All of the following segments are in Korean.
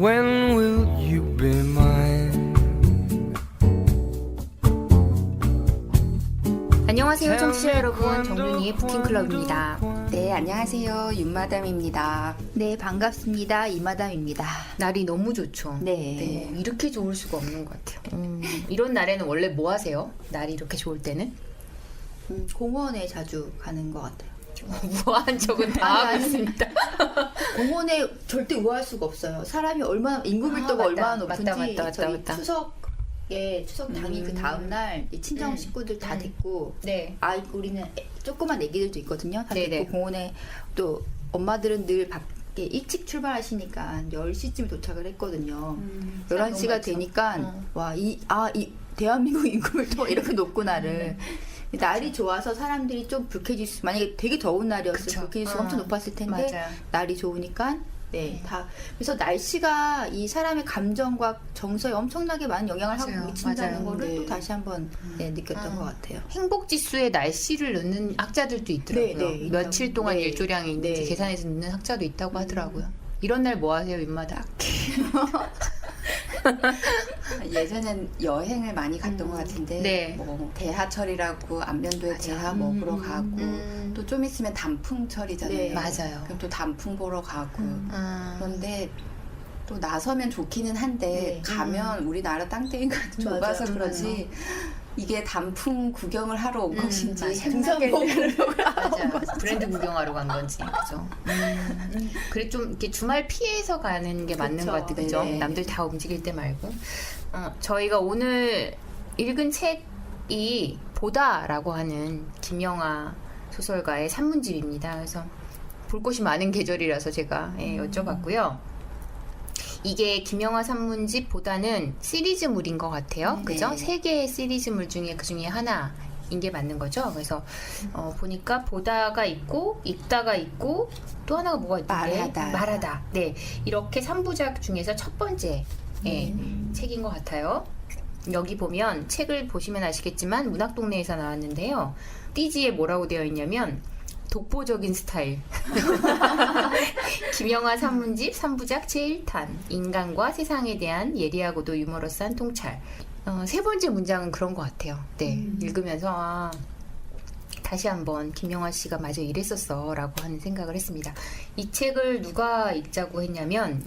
When will you be mine? 안녕하세요 청취자 여러분, 정윤이의 부킹클럽입니다. 네, 안녕하세요. 윤마담입니다. 네, 반갑습니다. 이마담입니다. 날이 너무 좋죠. 네. 이렇게 좋을 수가 없는 것 같아요. 이런 날에는 원래 뭐 하세요? 날이 이렇게 좋을 때는? 공원에 자주 가는 것 같아요. 우아한 척은 다 하고 있습니다. 공원에 절대 우아할 수가 없어요. 사람이 얼마나, 인구 밀도가 맞다. 얼마나 높은지. 맞다. 저희 추석 당일 그 다음날 친정 식구들 다 됐고, 네. 우리는 조그만 애기들도 있거든요. 다 네네. 됐고, 공원에 또 엄마들은 늘 밖에 일찍 출발하시니까 10시쯤 도착을 했거든요. 11시가 되니까, 이 대한민국 인구 밀도가 이렇게 높구나를. 날이 좋아서 사람들이 좀 불쾌질 수, 만약에 되게 더운 날이었으면 그쵸. 불쾌질 수가 엄청 높았을 텐데, 맞아요. 날이 좋으니까, 다. 그래서 날씨가 이 사람의 감정과 정서에 엄청나게 많은 영향을 맞아요. 하고 미친다는 맞아요. 거를 네. 또 다시 한번 느꼈던 것 같아요. 행복 지수에 날씨를 넣는 학자들도 있더라고요. 네, 며칠 동안 네. 일조량이 있는지 네. 계산해서 넣는 학자도 있다고 하더라고요. 이런 날 뭐 하세요, 윗마다? 예전엔 여행을 많이 갔던 것 같은데, 네. 뭐 대하철이라고 안면도에 대하 먹으러 가고, 또 좀 있으면 단풍철이잖아요. 네. 맞아요. 그럼 또 단풍 보러 가고. 아. 그런데 또 나서면 좋기는 한데, 네. 가면 우리나라 땅덩이가 좁아서 맞아요. 그러지, 이게 단풍 구경을 하러 온 것인지, 맞아요. 등산객을 맞아. 브랜드 구경하러 간 건지, 그죠? 그래, 좀 이렇게 주말 피해서 가는 게 맞는 그쵸. 것 같아, 그죠? 네. 남들 다 움직일 때 말고. 저희가 오늘 읽은 책이 보다라고 하는 김영하 소설가의 산문집입니다. 그래서 볼 곳이 많은 계절이라서 제가 여쭤봤고요. 이게 김영하 산문집 보다는 시리즈물인 것 같아요. 그죠? 네. 3개의 시리즈물 중에 그 중에 하나인 게 맞는 거죠. 그래서 보니까 보다가 있고 읽다가 있고 또 하나가 뭐가 있던데? 말하다. 네, 이렇게 3부작 중에서 첫 번째 책인 것 같아요. 여기 보면 책을 보시면 아시겠지만 문학동네에서 나왔는데요. 띠지에 뭐라고 되어 있냐면 독보적인 스타일. 김영하 산문집 3부작 제1탄 인간과 세상에 대한 예리하고도 유머러스한 통찰. 세 번째 문장은 그런 것 같아요. 네, 읽으면서 다시 한번 김영하 씨가 맞아 이랬었어 라고 하는 생각을 했습니다. 이 책을 누가 읽자고 했냐면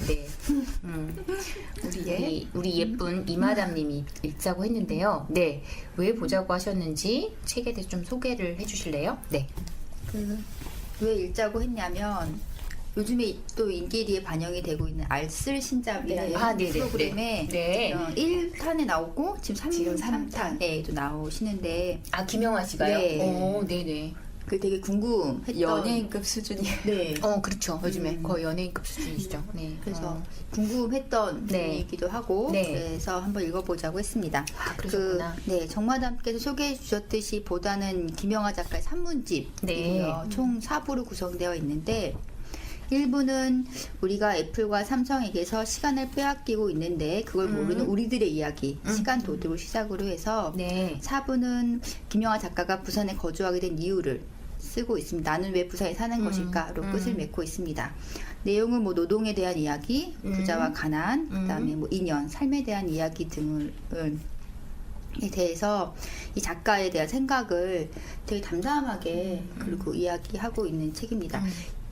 우리 예쁜 이마담님이 읽자고 했는데요. 네, 왜 보자고 하셨는지 책에 대해서 좀 소개를 해주실래요? 네. 왜 읽자고 했냐면, 요즘에 또 인기리에 반영이 되고 있는 알쓸 신잡이라는 네네. 프로그램에 네. 1탄에 나오고 지금 지금 3탄 또 나오시는데, 김영하 씨가요? 네. 네네. 그 되게 궁금했던 연예인급 수준이. 네. 그렇죠. 요즘에 거의 연예인급 수준이시죠. 네. 그래서 궁금했던 네. 분이기도 하고, 네. 그래서 한번 읽어보자고 했습니다. 그러셨구나. 정마담께서 소개해 주셨듯이 보다는 김영하 작가의 산문집이고요. 네. 총 4부로 구성되어 있는데, 1부는 우리가 애플과 삼성에게서 시간을 빼앗기고 있는데 그걸 모르는 우리들의 이야기, 시간 도둑을 시작으로 해서, 네. 4부는 김영하 작가가 부산에 거주하게 된 이유를 쓰고 있습니다. 나는 왜 부산에 사는 것일까로 끝을 맺고 있습니다. 내용은 뭐 노동에 대한 이야기, 부자와 가난, 그다음에 뭐 인연, 삶에 대한 이야기 등을 에 대해서 이 작가에 대한 생각을 되게 담담하게 그리고 이야기하고 있는 책입니다.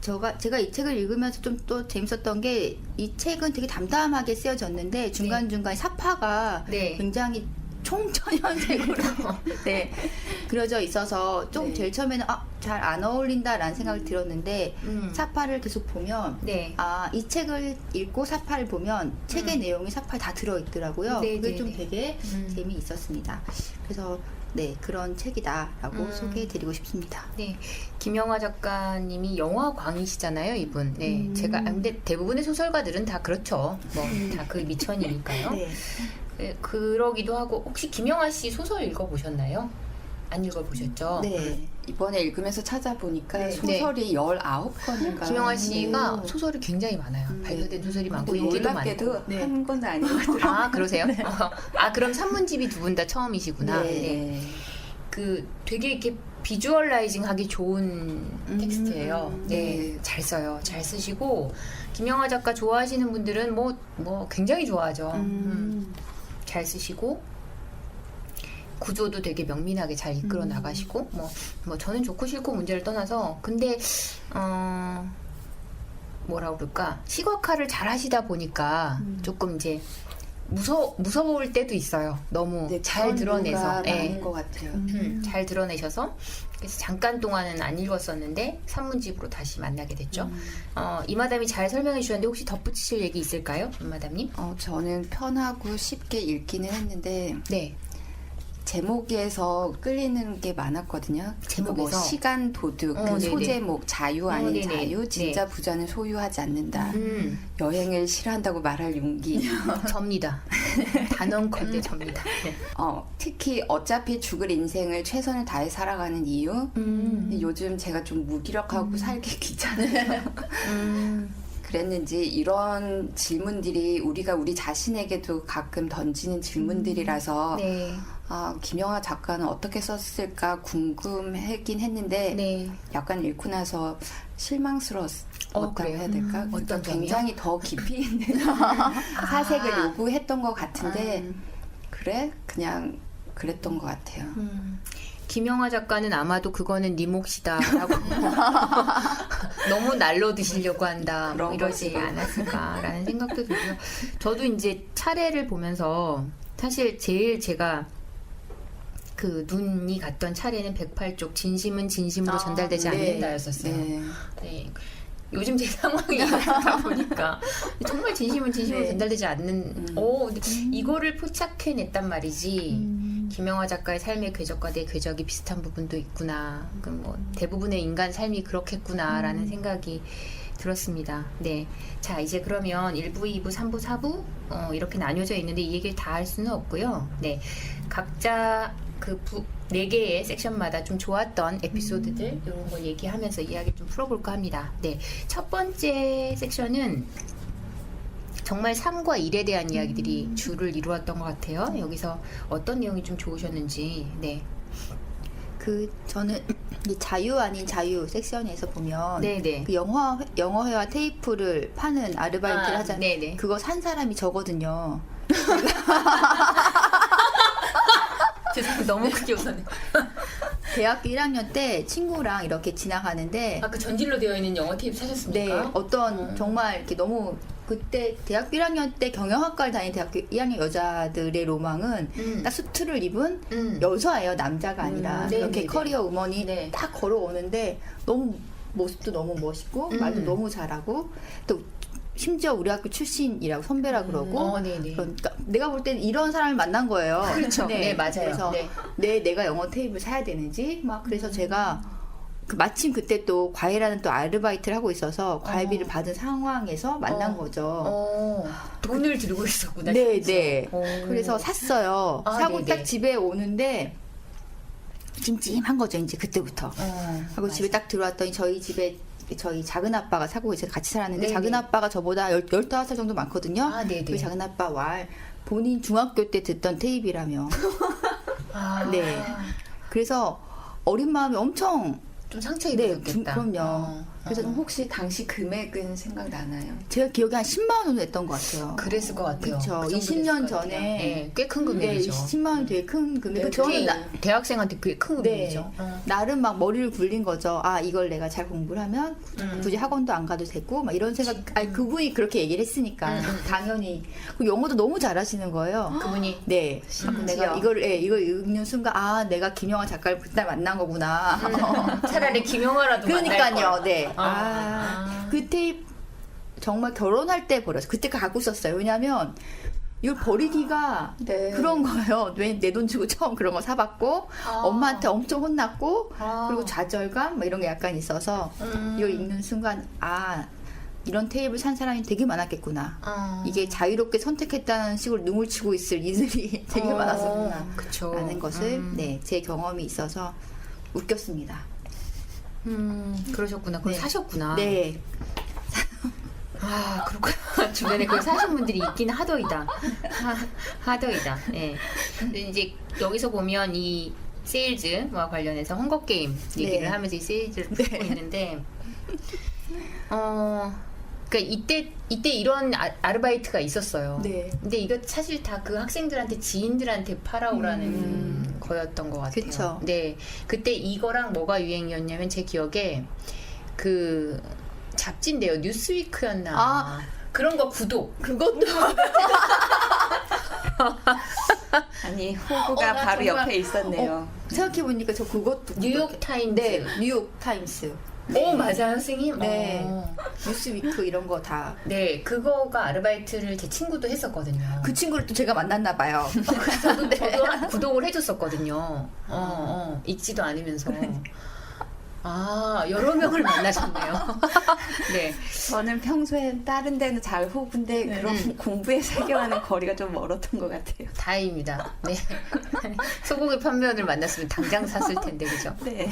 제가 이 책을 읽으면서 좀 또 재밌었던 게, 이 책은 되게 담담하게 쓰여졌는데 중간중간 사파가 네. 굉장히 총천연색으로 그려져 있어서 좀 제일 처음에는 잘 안 어울린다라는 생각이 들었는데, 사파를 계속 보면 네. 이 책을 읽고 사파를 보면 책의 내용이 사파에 다 들어있더라고요. 네, 그게 네, 좀 네. 되게 재미있었습니다. 그래서 그런 책이다라고 소개해드리고 싶습니다. 네, 김영하 작가님이 영화광이시잖아요, 이분. 네, 제가 근데 대부분의 소설가들은 다 그렇죠. 뭐 다 그 미천이니까요. 네. 네, 그러기도 하고, 혹시 김영하 씨 소설 읽어보셨나요? 안 읽어보셨죠? 네. 이번에 읽으면서 찾아보니까 네. 소설이 19권인가. 김영하 씨가 소설이 굉장히 많아요. 발표된 소설이 많고 인기도 놀랍게도 많고. 한 건 아닌 것 같더라고요. 그러세요? 그럼 산문집이 두 분 다 처음이시구나. 네. 그 되게 이렇게 비주얼라이징 하기 좋은 텍스트예요. 네, 네. 잘 써요. 잘 쓰시고 김영하 작가 좋아하시는 분들은 뭐 굉장히 좋아하죠. 잘 쓰시고 구조도 되게 명민하게 잘 이끌어 나가시고 뭐 저는 좋고 싫고 문제를 떠나서 근데 뭐라 그럴까 시각화를 잘 하시다 보니까 조금 이제 무서울 때도 있어요. 너무 네, 잘 그런 드러내서 이유가 예. 많은 것 같아요. 잘 드러내셔서 그래서 잠깐 동안은 안 읽었었는데 산문집으로 다시 만나게 됐죠. 이마담이 잘 설명해 주셨는데 혹시 덧붙이실 얘기 있을까요, 이마담님? 저는 편하고 쉽게 읽기는 했는데 네. 제목에서 끌리는 게 많았거든요. 제목에서? 뭐 시간 도둑, 그 네네. 소제목, 자유 아닌 네네. 자유, 진짜 네. 부자는 소유하지 않는다. 여행을 싫어한다고 말할 용기. 접니다. 단언컨대 접니다. 네. 특히 어차피 죽을 인생을 최선을 다해 살아가는 이유. 요즘 제가 좀 무기력하고 살기 귀찮아요. 그랬는지 이런 질문들이 우리가 우리 자신에게도 가끔 던지는 질문들이라서 네. 김영하 작가는 어떻게 썼을까 궁금하긴 했는데 네. 약간 읽고 나서 실망스러웠다고 그래요? 해야 될까? 어떤 점이요? 굉장히 더 깊이 있는 사색을 요구했던 것 같은데 그래? 그냥 그랬던 것 같아요. 김영하 작가는 아마도 그거는 네 몫이다라고 너무 날로 드시려고 한다 뭐 그런 이러지 것으로. 않았을까라는 생각도 들고요. 저도 이제 차례를 보면서 사실 제일 제가 그 눈이 갔던 차례는 108쪽 진심은 진심으로 전달되지 않는다였었어요. 네. 네. 요즘 제 상황이 이렇다 보니까 정말 진심은 진심으로 네. 전달되지 않는 근데 이거를 포착해냈단 말이지 김영하 작가의 삶의 궤적과 내 궤적이 비슷한 부분도 있구나 그럼 뭐 대부분의 인간 삶이 그렇겠구나라는 생각이 들었습니다. 네. 자, 이제 그러면 1부, 2부, 3부, 4부 이렇게 나뉘어져 있는데 이 얘기를 다 할 수는 없고요. 네. 각자 그 4개의 섹션마다 좀 좋았던 에피소드들 이런 걸 얘기하면서 이야기 좀 풀어볼까 합니다. 네. 첫 번째 섹션은 정말 삶과 일에 대한 이야기들이 주를 이루었던 것 같아요. 여기서 어떤 내용이 좀 좋으셨는지. 네. 저는 이 자유 아닌 자유 섹션에서 보면 네네. 그 영어회화 테이프를 파는 아르바이트를 하잖아요. 네네. 그거 산 사람이 저거든요. 죄송해요. 너무 크게 웃었네요. 대학교 1학년 때 친구랑 이렇게 지나가는데 그 전질로 되어 있는 영어 테이프 네, 사셨습니까? 어떤 정말 이렇게 너무 그때 대학교 1학년 때 경영학과를 다니는 대학교 2학년 여자들의 로망은 딱 수트를 입은 여자예요. 남자가 아니라. 네, 이렇게 네, 커리어 우먼이 네. 딱 걸어오는데 너무 모습도 너무 멋있고 말도 너무 잘하고 또 심지어 우리 학교 출신이라고 선배라 그러고 네네. 그러니까 내가 볼 때는 이런 사람을 만난 거예요. 그렇죠. 네, 맞아요. 그래서 네. 내가 영어 테이프를 사야 되는지 막 그래서 제가 마침 그때 또 과외라는 또 아르바이트를 하고 있어서 과외비를 받은 상황에서 만난 거죠. 돈을 들고 있었구나. 네, 진짜. 네. 그래서 샀어요. 사고 네네. 딱 집에 오는데 찜찜한 거죠, 이제 그때부터. 하고 집에 딱 들어왔더니 저희 작은 아빠가 사고 계셔서 같이 살았는데 네네. 작은 아빠가 저보다 15살 정도 많거든요. 네네. 그 작은 아빠 말 본인 중학교 때 듣던 테이프라며. 네. 그래서 어린 마음이 엄청 좀 상처 네, 입으셨겠다. 그럼요. 그래서 혹시 당시 금액은 생각나나요? 제가 기억에 한 10만 원 정도 냈던 것 같아요. 그랬을 것 같아요. 그쵸. 그 정도 20년 됐을 것 전에. 같아요. 네, 꽤 큰 네, 금액이죠. 10만 원이 되게 큰 금액. 저는 저는 대학생한테 꽤 큰 네. 금액이죠. 나름 막 머리를 굴린 거죠. 이걸 내가 잘 공부를 하면 굳이 학원도 안 가도 되고 막 이런 생각. 아니 그분이 그렇게 얘기를 했으니까 당연히. 그리고 영어도 너무 잘하시는 거예요. 그분이 네. 내가 이걸 읽는 순간 내가 김영하 작가를 그때 만난 거구나. 차라리 김영하라도 만날 그러니까요. 걸. 네. 그 테이프 정말 결혼할 때 버렸어요. 그때 갖고 있었어요. 왜냐면 이걸 버리기가 네. 그런 거예요. 왜 내 돈 주고 처음 그런 거 사봤고 엄마한테 엄청 혼났고 그리고 좌절감 막 이런 게 약간 있어서 이걸 읽는 순간 이런 테이프를 산 사람이 되게 많았겠구나. 이게 자유롭게 선택했다는 식으로 눈을 치고 있을 이들이 되게 많았었구나. 그쵸. 라는 것을 제 경험이 있어서 웃겼습니다. 그러셨구나. 그걸 네. 사셨구나. 네. 그렇구나. 주변에 그걸 사신 분들이 있긴 하더이다. 하더이다. 예. 근데 이제 여기서 보면 이 세일즈와 관련해서 헝거게임 얘기를 네. 하면서 이 세일즈를 풀고 있는데 그러니까 이때 이런 아르바이트가 있었어요. 네. 근데 이거 사실 다 그 학생들한테 지인들한테 팔아오라는 거였던 것 같아요. 그쵸. 네, 그때 이거랑 뭐가 유행이었냐면 제 기억에 그 잡지인데요, 뉴스위크였나? 아. 그런 거 구독. 그것도 아니 호구가 나 바로 정말- 옆에 있었네요. 생각해보니까 저 그것도 뉴욕 타임즈. 네, 뉴욕 타임스. 오, 맞아요, 선생님. 네. 어. 뉴스위크 이런 거 다. 네, 그거가 아르바이트를 제 친구도 했었거든요. 그 친구를 또 제가 만났나 봐요. 저도 구독을 해줬었거든요. 읽지도 않으면서. 아, 여러 명을 만나셨네요. 네. 저는 평소에 다른 데는 잘 호구인데 그런 공부에 세계와는 거리가 좀 멀었던 것 같아요. 다행입니다. 네. 소고기 판매원을 만났으면 당장 샀을 텐데, 그죠? 네.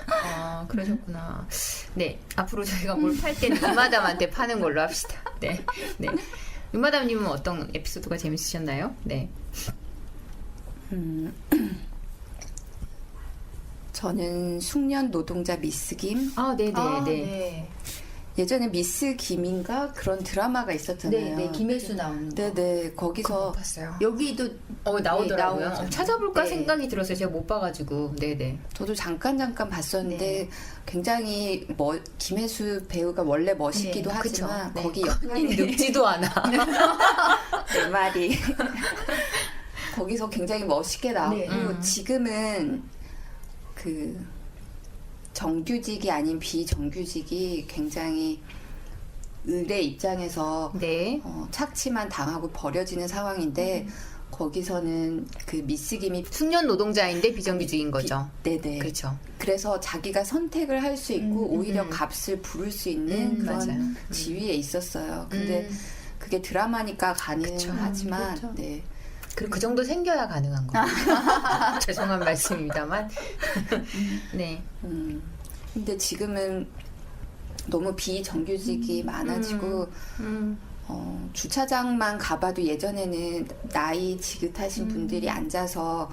아, 그러셨구나. 네. 앞으로 저희가 뭘 팔 때는 유마담한테 파는 걸로 합시다. 네. 네. 유마담님은 어떤 에피소드가 재밌으셨나요? 네. 저는 숙련 노동자 미스 김. 아, 네네, 아, 네. 네. 예전에 미스 김인가 그런 드라마가 있었잖아요. 네, 네, 김혜수 나오는 거. 네네 거기서 봤어요. 여기도 나오더라고요. 네, 나오죠. 찾아볼까 네. 생각이 들었어요. 제가 못 봐가지고. 네네. 저도 잠깐 봤었는데 네. 굉장히 김혜수 배우가 원래 멋있기도 네, 하지만 그쵸. 네. 거기 역할이 늙지도 않아. 내 말이 거기서 굉장히 멋있게 나오고 네. 지금은 그 정규직이 아닌 비정규직이 굉장히 을의 입장에서 네. 착취만 당하고 버려지는 상황인데 거기서는 그 미스 김이 숙련 노동자인데 비정규직인 거죠. 네네. 그렇죠. 그래서 자기가 선택을 할 수 있고 오히려 값을 부를 수 있는 그런 맞아요. 지위에 있었어요. 근데 그게 드라마니까 가능하지만 그쵸. 네. 그리고 그 정도 생겨야 가능한 거예요. 죄송한 말씀입니다만. 네. 근데 지금은 너무 비정규직이 많아지고 주차장만 가봐도 예전에는 나이 지긋하신 분들이 앉아서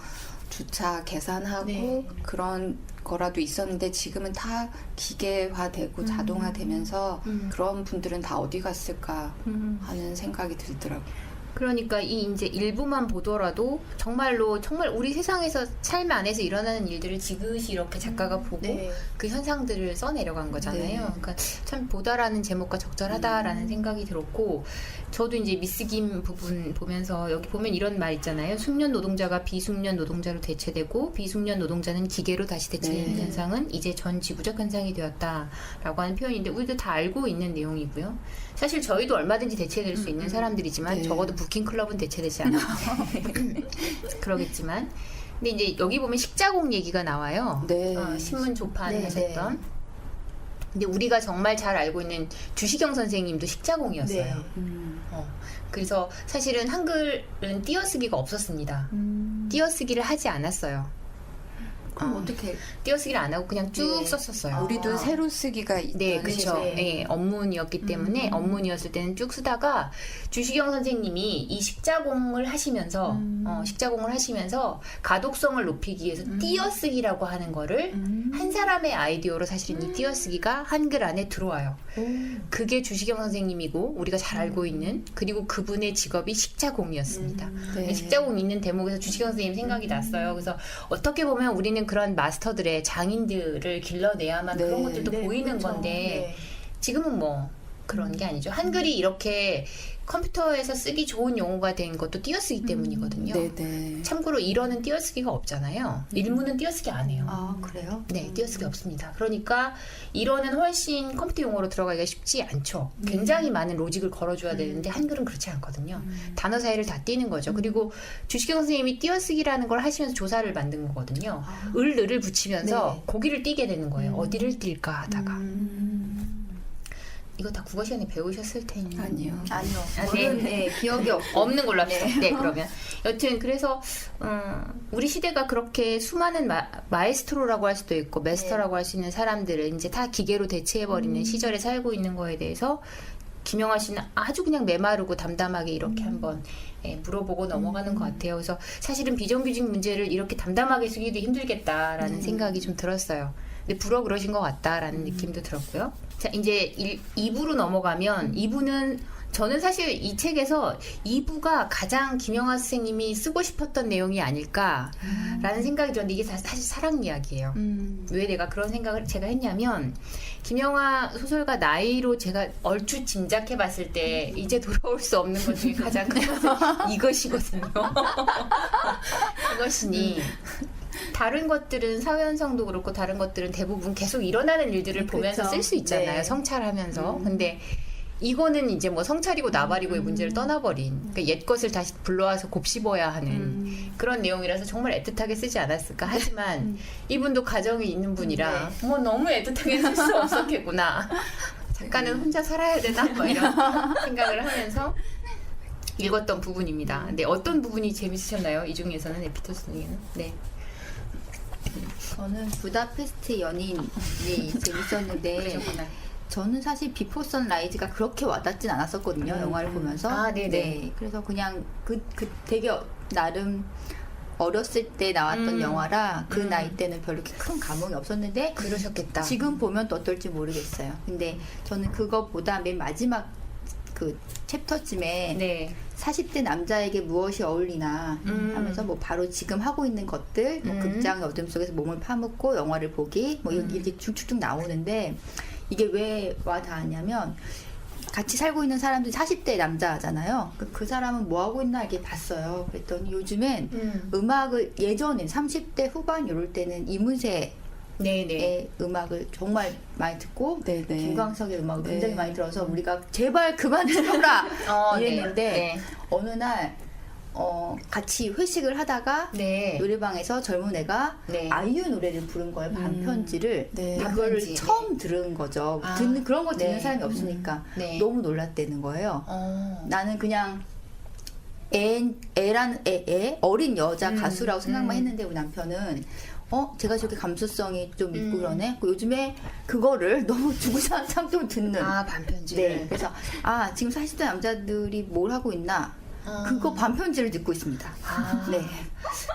주차 계산하고 네. 그런 거라도 있었는데 지금은 다 기계화되고 자동화되면서 그런 분들은 다 어디 갔을까 하는 생각이 들더라고요. 그러니까 이 이제 일부만 보더라도 정말 우리 세상에서 삶 안에서 일어나는 일들을 지그시 이렇게 작가가 보고 네. 그 현상들을 써내려간 거잖아요. 네. 그러니까 참 보다라는 제목과 적절하다라는 생각이 들었고, 저도 이제 미스 김 부분 보면서 여기 보면 이런 말 있잖아요. 숙련 노동자가 비숙련 노동자로 대체되고 비숙련 노동자는 기계로 다시 대체되는 네. 현상은 이제 전 지구적 현상이 되었다라고 하는 표현인데, 우리도 다 알고 있는 내용이고요. 사실 저희도 얼마든지 대체될 수 있는 사람들이지만 네. 적어도 부킹클럽은 대체되지 않아요. 그러겠지만. 근데 이제 여기 보면 식자공 얘기가 나와요. 네. 신문 조판 네, 하셨던. 근데 우리가 정말 잘 알고 있는 주시경 선생님도 식자공이었어요. 네. 그래서 사실은 한글은 띄어쓰기가 없었습니다. 띄어쓰기를 하지 않았어요. 그럼 어떻게? 띄어쓰기를 안 하고 그냥 쭉 네. 썼었어요. 우리도 새로 쓰기가 네, 있다는 그렇죠. 네. 네, 업문이었기 때문에 업문이었을 때는 쭉 쓰다가 주시경 선생님이 이 식자공을 하시면서 가독성을 높이기 위해서 띄어쓰기라고 하는 거를 한 사람의 아이디어로 사실은 이 띄어쓰기가 한글 안에 들어와요. 그게 주시경 선생님이고 우리가 잘 알고 있는, 그리고 그분의 직업이 식자공이었습니다. 네. 식자공 있는 대목에서 주시경 선생님 생각이 났어요. 그래서 어떻게 보면 우리는 그런 마스터들의 장인들을 길러내야만 네. 그런 것들도 네, 보이는 그렇죠. 건데 네. 지금은 뭐 그런 게 아니죠. 한글이 이렇게 컴퓨터에서 쓰기 좋은 용어가 된 것도 띄어쓰기 때문이거든요. 네네. 참고로 일어는 띄어쓰기가 없잖아요. 일문은 띄어쓰기 안 해요. 아, 그래요? 네, 띄어쓰기 없습니다. 그러니까 일어는 훨씬 컴퓨터 용어로 들어가기가 쉽지 않죠. 굉장히 많은 로직을 걸어줘야 되는데 한글은 그렇지 않거든요. 단어 사이를 다 띄는 거죠. 그리고 주시경 선생님이 띄어쓰기라는 걸 하시면서 조사를 만든 거거든요. 을을 붙이면서 네. 고기를 띄게 되는 거예요. 어디를 띨까 하다가. 이거 다 국어 시간에 배우셨을 텐데. 아니요. 아니요. 아, 저는 네. 네, 기억이 없고. 없는 걸로 합시다. 네, 그러면. 여튼, 그래서, 우리 시대가 그렇게 수많은 마에스트로라고 할 수도 있고, 메스터라고 할 수 있는 사람들을 이제 다 기계로 대체해버리는 시절에 살고 있는 거에 대해서 김영하 씨는 아주 그냥 메마르고 담담하게 이렇게 한번 물어보고 넘어가는 것 같아요. 그래서 사실은 비정규직 문제를 이렇게 담담하게 쓰기도 힘들겠다라는 생각이 좀 들었어요. 근데 불어 그러신 것 같다라는 느낌도 들었고요. 자, 이제 2부로 넘어가면 2부는 저는 사실 이 책에서 2부가 가장 김영하 선생님이 쓰고 싶었던 내용이 아닐까라는 생각이 들었는데 이게 사실 사랑 이야기예요. 왜 내가 그런 생각을 제가 했냐면 김영하 소설가 나이로 제가 얼추 짐작해 봤을 때 이제 돌아올 수 없는 것 중에 가장 큰 것은 이것이거든요. 이것이니 다른 것들은 사회현상도 그렇고 다른 것들은 대부분 계속 일어나는 일들을 보면서 그렇죠. 쓸 수 있잖아요. 네. 성찰하면서. 근데 이거는 이제 뭐 성찰이고 나발이고의 문제를 떠나버린 그러니까 옛 것을 다시 불러와서 곱씹어야 하는 그런 내용이라서 정말 애틋하게 쓰지 않았을까. 하지만 이분도 가정이 있는 분이라 뭐 너무 애틋하게 쓸 수 없었겠구나. 작가는 혼자 살아야 되나? 뭐 이런 생각을 하면서 읽었던 부분입니다. 근데 어떤 부분이 재밌으셨나요? 이 중에서는 에피토 선생님은? 네. 저는 부다페스트 연인이 재밌었는데 그러셨구나. 저는 사실 비포 선라이즈가 그렇게 와닿진 않았었거든요. 영화를 보면서. 아, 네네. 네. 그래서 그냥 그 되게 나름 어렸을 때 나왔던 영화라 그 나이 때는 별로 이렇게 큰 감흥이 없었는데 그러셨겠다. 지금 보면 또 어떨지 모르겠어요. 근데 저는 그거보다 맨 마지막 그 챕터쯤에 네. 40대 남자에게 무엇이 어울리나 하면서 뭐 바로 지금 하고 있는 것들 뭐 극장의 어둠 속에서 몸을 파묻고 영화를 보기 뭐 이렇게 쭉쭉쭉 나오는데 이게 왜 와닿았냐면 같이 살고 있는 사람들이 40대 남자잖아요. 그 사람은 뭐 하고 있나 이렇게 봤어요. 그랬더니 요즘엔 음악을 예전엔 30대 후반 이럴 때는 이문세의 네네. 음악을 정말 많이 듣고 네네. 김광석의 음악을 네. 굉장히 많이 들어서 우리가 제발 그만 들어라 이랬는데 네. 어느 날 같이 회식을 하다가 네. 노래방에서 젊은 애가 네. 아이유 노래를 부른 거예요. 반편지를. 네. 그거를 반편지. 처음 들은 거죠. 아, 그런 거 듣는 네. 사람이 없으니까 네. 너무 놀랐다는 거예요. 나는 그냥 어린 여자 가수라고 생각만 했는데 우리 남편은 제가 저렇게 감수성이 좀 있고 그러네. 요즘에 그거를 너무 주구장 참도 듣는. 아, 반편지를. 네. 그래서 지금 40대 남자들이 뭘 하고 있나? 그거 반편지를 듣고 있습니다. 아, 네.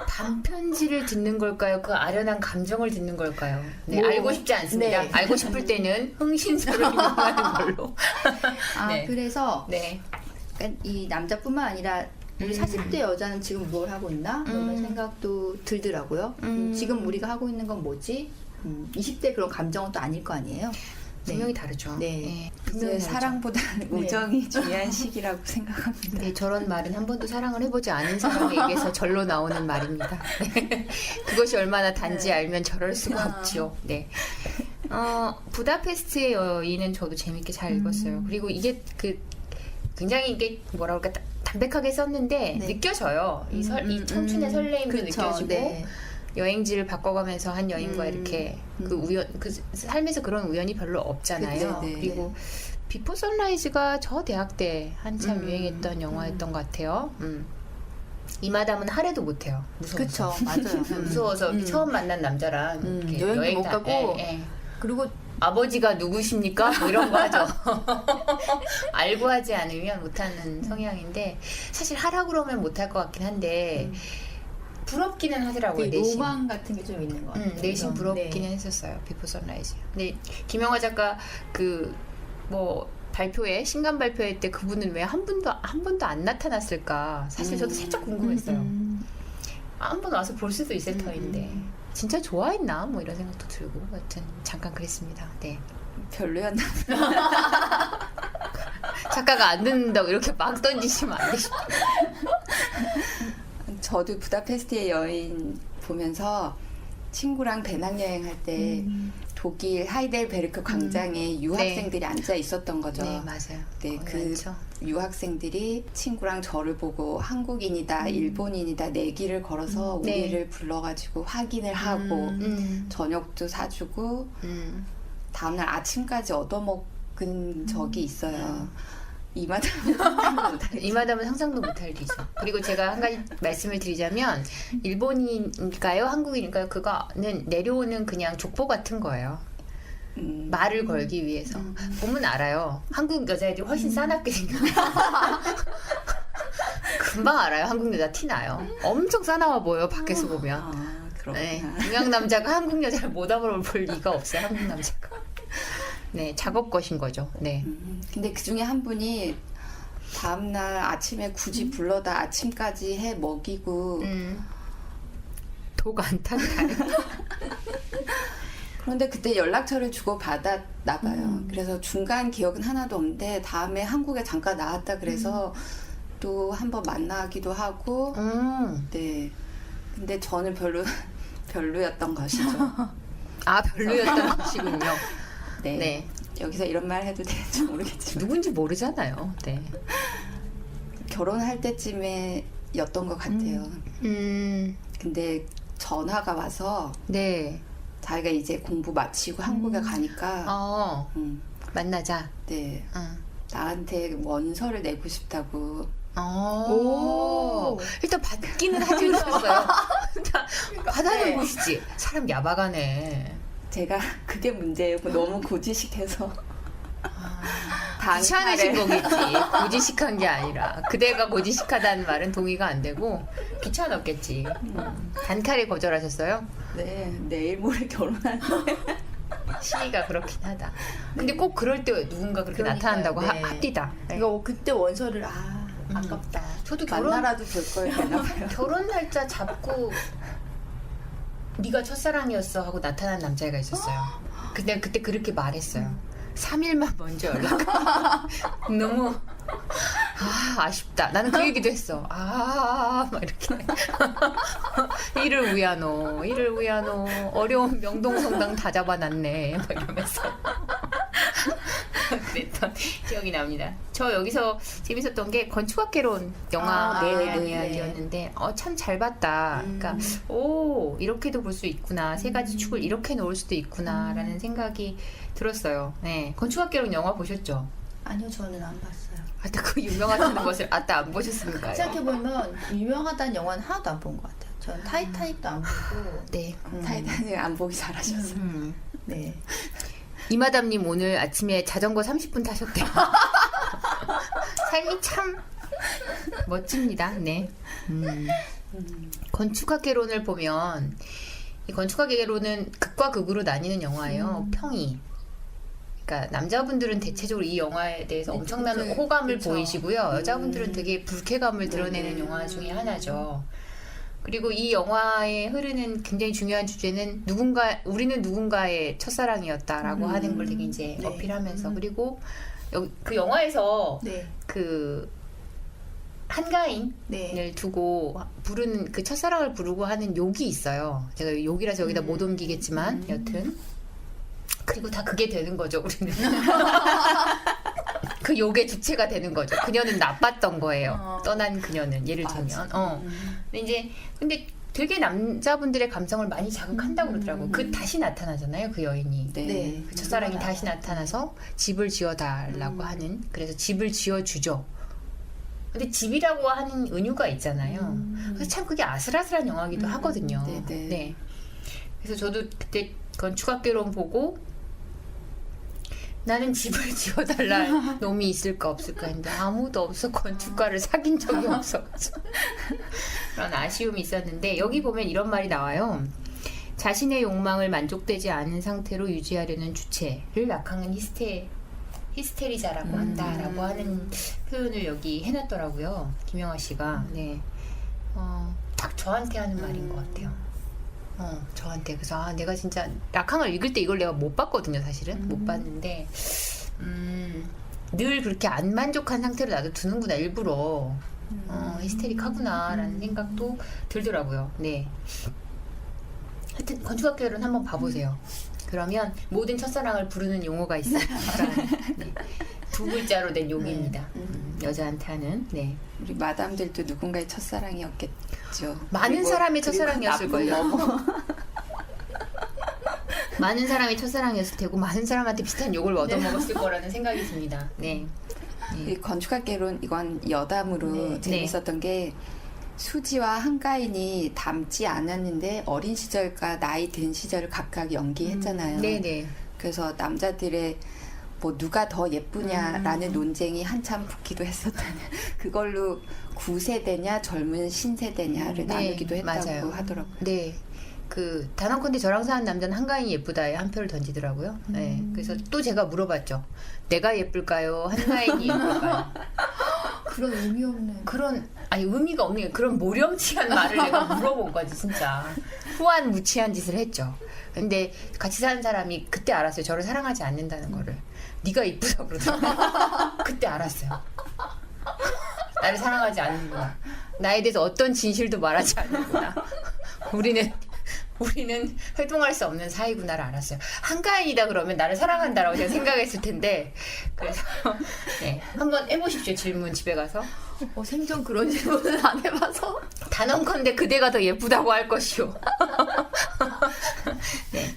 반편지를 듣는 걸까요? 그 아련한 감정을 듣는 걸까요? 네, 뭐, 알고 싶지 않습니다. 네. 알고 싶을 때는 흥신소를 이용하는 걸로. 네. 그래서 네. 그러니까 이 남자뿐만 아니라 우리 40대 여자는 지금 뭘 하고 있나? 이런 생각도 들더라고요. 지금 우리가 하고 있는 건 뭐지? 20대 그런 감정은 또 아닐 거 아니에요? 분명히 다르죠. 네. 분명히 이제 다르죠. 사랑보다는 우정이 중요한 시기라고 생각합니다. 네, 저런 말은 한 번도 사랑을 해보지 않은 사람에게서 절로 나오는 말입니다. 네. 그것이 얼마나 단지 알면 저럴 수가 없죠. 네. 부다페스트의 여인은 저도 재밌게 잘 읽었어요. 그리고 이게 굉장히 이게 뭐라 그럴까 담백하게 썼는데 느껴져요. 이 청춘의 설레임도 그렇죠. 느껴지고 네. 여행지를 바꿔가면서 한 여인과 이렇게 그 삶에서 그런 우연이 별로 없잖아요. 네. 그리고 비포 선라이즈가 저 대학 때 한참 유행했던 영화였던 것 같아요. 이 마담은 하래도 못해요. 무서워서. 그쵸. 맞아요. 무서워서 처음 만난 남자랑 이렇게 여행도 여행 못 가고. 예. 그리고 아버지가 누구십니까? 뭐 이런 거 하죠. 알고 하지 않으면 못하는 성향인데 사실 하라 그러면 못할 것 같긴 한데 부럽기는 하더라고요. 내심. 로망 같은 게 좀 있는 것 같아요. 내심 부럽기는 네. 했었어요. 비포 선라이즈. 근데 김영하 작가 발표회 신간 발표회 때 그분은 왜 한 번도 안 나타났을까? 사실 저도 살짝 궁금했어요. 한 번 와서 볼 수도 있을 터인데 진짜 좋아했나? 뭐 이런 생각도 들고 하여튼 잠깐 그랬습니다. 네. 별로였나? 작가가 안 듣는다고 이렇게 막 던지시면 안 되죠. 저도 부다페스트의 여인 보면서 친구랑 배낭여행 할 때 독일 하이델베르크 광장에 유학생들이 앉아 있었던 거죠. 네, 맞아요. 네, 거기 그 많죠. 유학생들이 친구랑 저를 보고 한국인이다, 일본인이다 내기를 걸어서 네. 우리를 불러가지고 확인을 하고 저녁도 사주고 다음날 아침까지 얻어먹은 적이 있어요. 이 마담은 상상도 못할 일이죠. 그리고 제가 한 가지 말씀을 드리자면 일본인일까요? 한국인일까요? 그거는 내려오는 그냥 족보 같은 거예요. 말을 걸기 위해서. 보면 알아요. 한국 여자애들이 훨씬 싸납게 생겨요. 금방 알아요. 한국 여자 티 나요. 엄청 싸나워 보여요. 밖에서 보면. 아, 그렇구나. 네, 동양 남자가 한국 여자를 못 알아볼 리가 없어요. 한국 남자가. 네, 작업 것인 거죠. 네. 근데 그 중에 한 분이 다음날 아침에 굳이 불러다 아침까지 해 먹이고 독 안 탄다요. 그런데 그때 연락처를 주고 받았나 봐요. 그래서 중간 기억은 하나도 없는데 다음에 한국에 잠깐 나왔다 그래서 또 한번 만나기도 하고 네. 근데 저는 별로였던 것이죠. 아, 별로였던 것이군요. 네. 네. 여기서 이런 말 해도 되는지 모르겠지만 누군지 모르잖아요. 네. 결혼할 때쯤에였던 것 같아요. 근데 전화가 와서 네. 자기가 이제 공부 마치고 한국에 가니까 만나자. 네. 나한테 원서를 내고 싶다고. 오. 일단 받기는 하긴 했어요. 받아는 보시지. 사람 야박하네. 제가 그게 문제예요. 너무 고지식해서. 귀찮으신 거겠지. 고지식한 게 아니라. 그대가 고지식하다는 말은 동의가 안 되고 귀찮았겠지. 단칼에 거절하셨어요? 네, 내일 모레 결혼하는데. 시기가 그렇긴 하다. 근데 꼭 그럴 때 누군가 그렇게 나타난다고 네. 합디다. 네. 이거 그때 원서를 아깝다. 저도 만나라도 볼 걸 되나 봐요. 결혼 날짜 잡고 네가 첫사랑이었어 하고 나타난 남자애가 있었어요. 근데 그때 그렇게 말했어요. 3일만 먼저 연락. 너무 아쉽다. 나는 그 얘기도 했어. 막 이렇게. 이를 위하노. 어려운 명동성당 다 잡아놨네. 막 이러면서. 그랬던 기억이 납니다. 저 여기서 재밌었던 게 건축학개론 영화 이야기였는데 참 잘 봤다. 그러니까 이렇게도 볼 수 있구나. 세 가지 축을 이렇게 놓을 수도 있구나라는 생각이 들었어요. 네, 건축학개론 영화 보셨죠? 아니요, 저는 안 봤어요. 아따 그 유명하다는 것을 안 보셨습니까? 생각해보면 유명하다는 영화는 하나도 안 본 것 같아요. 전 타이타닉도 안 보고. 네. 타이타닉 안 보기 잘하셨어요. 네. 이마담님 오늘 아침에 자전거 30분 타셨대요. 삶이 참 멋집니다. 네. 건축학개론을 보면 이 건축학개론은 극과 극으로 나뉘는 영화예요. 평이. 그러니까 남자분들은 대체적으로 이 영화에 대해서 엄청난 호감을 보이시고요. 여자분들은 되게 불쾌감을 드러내는 영화 중에 하나죠. 그리고 이 영화에 흐르는 굉장히 중요한 주제는 우리는 누군가의 첫사랑이었다라고 하는 걸 되게 이제 어필하면서 그리고 그 영화에서 그 한가인을 두고 부르는 그 첫사랑을 부르고 하는 욕이 있어요. 제가 욕이라서 여기다 못 옮기겠지만 여튼 그리고 다 그게 되는 거죠. 우리는 그 욕의 주체가 되는 거죠. 그녀는 나빴던 거예요. 떠난 그녀는 예를 들면. 근데 되게 남자분들의 감성을 많이 자극한다고 그러더라고요. 그 다시 나타나잖아요. 그 여인이. 네. 그 첫사랑이 다시 나타나서 집을 지어달라고 하는. 그래서 집을 지어주죠. 근데 집이라고 하는 은유가 있잖아요. 그래서 참 그게 아슬아슬한 영화기도 하거든요. 네. 그래서 저도 그때 건축학개론 보고 나는 집을 지어달라 놈이 있을까 없을까 했는데 아무도 없어. 건축가를 사귄 적이 없어가지고 그런 아쉬움이 있었는데 여기 보면 이런 말이 나와요. 자신의 욕망을 만족되지 않은 상태로 유지하려는 주체를 약항은 히스테리자라고 한다라고 하는 표현을 여기 해놨더라고요. 김영하 씨가. 네. 딱 저한테 하는 말인 것 같아요. 저한테. 그래서 내가 진짜 락항을 읽을 때 이걸 내가 못 봤거든요. 사실은 못 봤는데 늘 그렇게 안 만족한 상태로 나도 두는구나 일부러. 히스테릭하구나 라는 생각도 들더라고요. 네. 하여튼 건축학개론 한번 봐보세요. 그러면 모든 첫사랑을 부르는 용어가 있어요. 네. 두 글자로 된 욕입니다. 여자한테 하는. 네. 우리 마담들도 누군가의 첫사랑이었겠죠. 많은 사람의 첫사랑이었을걸요. 많은 사람이 첫사랑이었을 테고 많은 사람한테 비슷한 욕을 얻어먹었을 거라는 생각이 듭니다. 네. 이 건축학개론 이건 여담으로 재밌었던 게 수지와 한가인이 닮지 않았는데 어린 시절과 나이 든 시절을 각각 연기했잖아요. 네네. 그래서 남자들의 뭐 누가 더 예쁘냐라는 논쟁이 한참 붙기도 했었다는 그걸로 구세대냐 젊은 신세대냐를 나누기도 했다고 맞아요. 하더라고요. 네. 그 단언컨대 저랑 사는 남자는 한가인이 예쁘다에 한 표를 던지더라고요. 네. 그래서 또 제가 물어봤죠. 내가 예쁠까요? 한가인이 예쁠까요? 그런 의미 없는. 그런 아니 의미가 없는 게 그런 모렴치한 말을 내가 물어본 거지 진짜. 후한 무치한 짓을 했죠. 근데 같이 사는 사람이 그때 알았어요. 저를 사랑하지 않는다는 거를. 네가 이쁘다 그러더라고요. 그때 알았어요. 나를 사랑하지 않는구나. 나에 대해서 어떤 진실도 말하지 않는구나. 우리는 회동할 수 없는 사이구나를 알았어요. 한가인이다 그러면 나를 사랑한다라고 제가 생각했을 텐데 그래서 네, 한번 해보십시오. 질문 집에 가서. 생전 그런 질문은 안 해봐서. 단언컨대 그대가 더 예쁘다고 할 것이오. 네,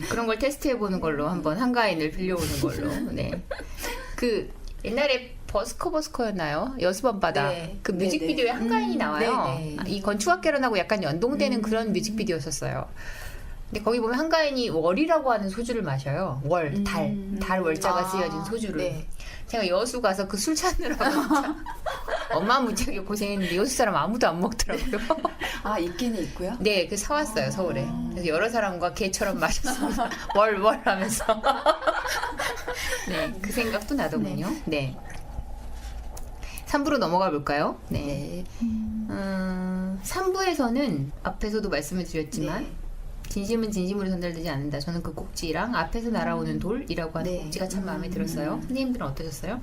그런 걸 테스트해보는 걸로 한번 한가인을 빌려오는 걸로. 네. 그 옛날에 버스커였나요? 여수밤바다. 네. 그 뮤직비디오에 한가인이 나와요. 네네. 이 건축학개론하고 약간 연동되는 그런 뮤직비디오였었어요. 근데 거기 보면 한가인이 월이라고 하는 소주를 마셔요. 월, 달 월자가 쓰여진 소주를. 네. 제가 여수 가서 그 술 찾느라고 진짜 엄마 무지하게 고생했는데 여수 사람 아무도 안 먹더라고요. 아 있기는 있고요. 네, 그 사왔어요 서울에. 그래서 여러 사람과 개처럼 마셨습니다. 월 하면서. 네, 그 생각도 나더군요. 네. 3부로 넘어가 볼까요? 네. 3부에서는 앞에서도 말씀을 드렸지만 네. 진심은 진심으로 전달되지 않는다. 저는 그 꼭지랑 앞에서 날아오는 돌이라고 하는 네. 꼭지가 참 마음에 들었어요. 선생님들은 어떠셨어요?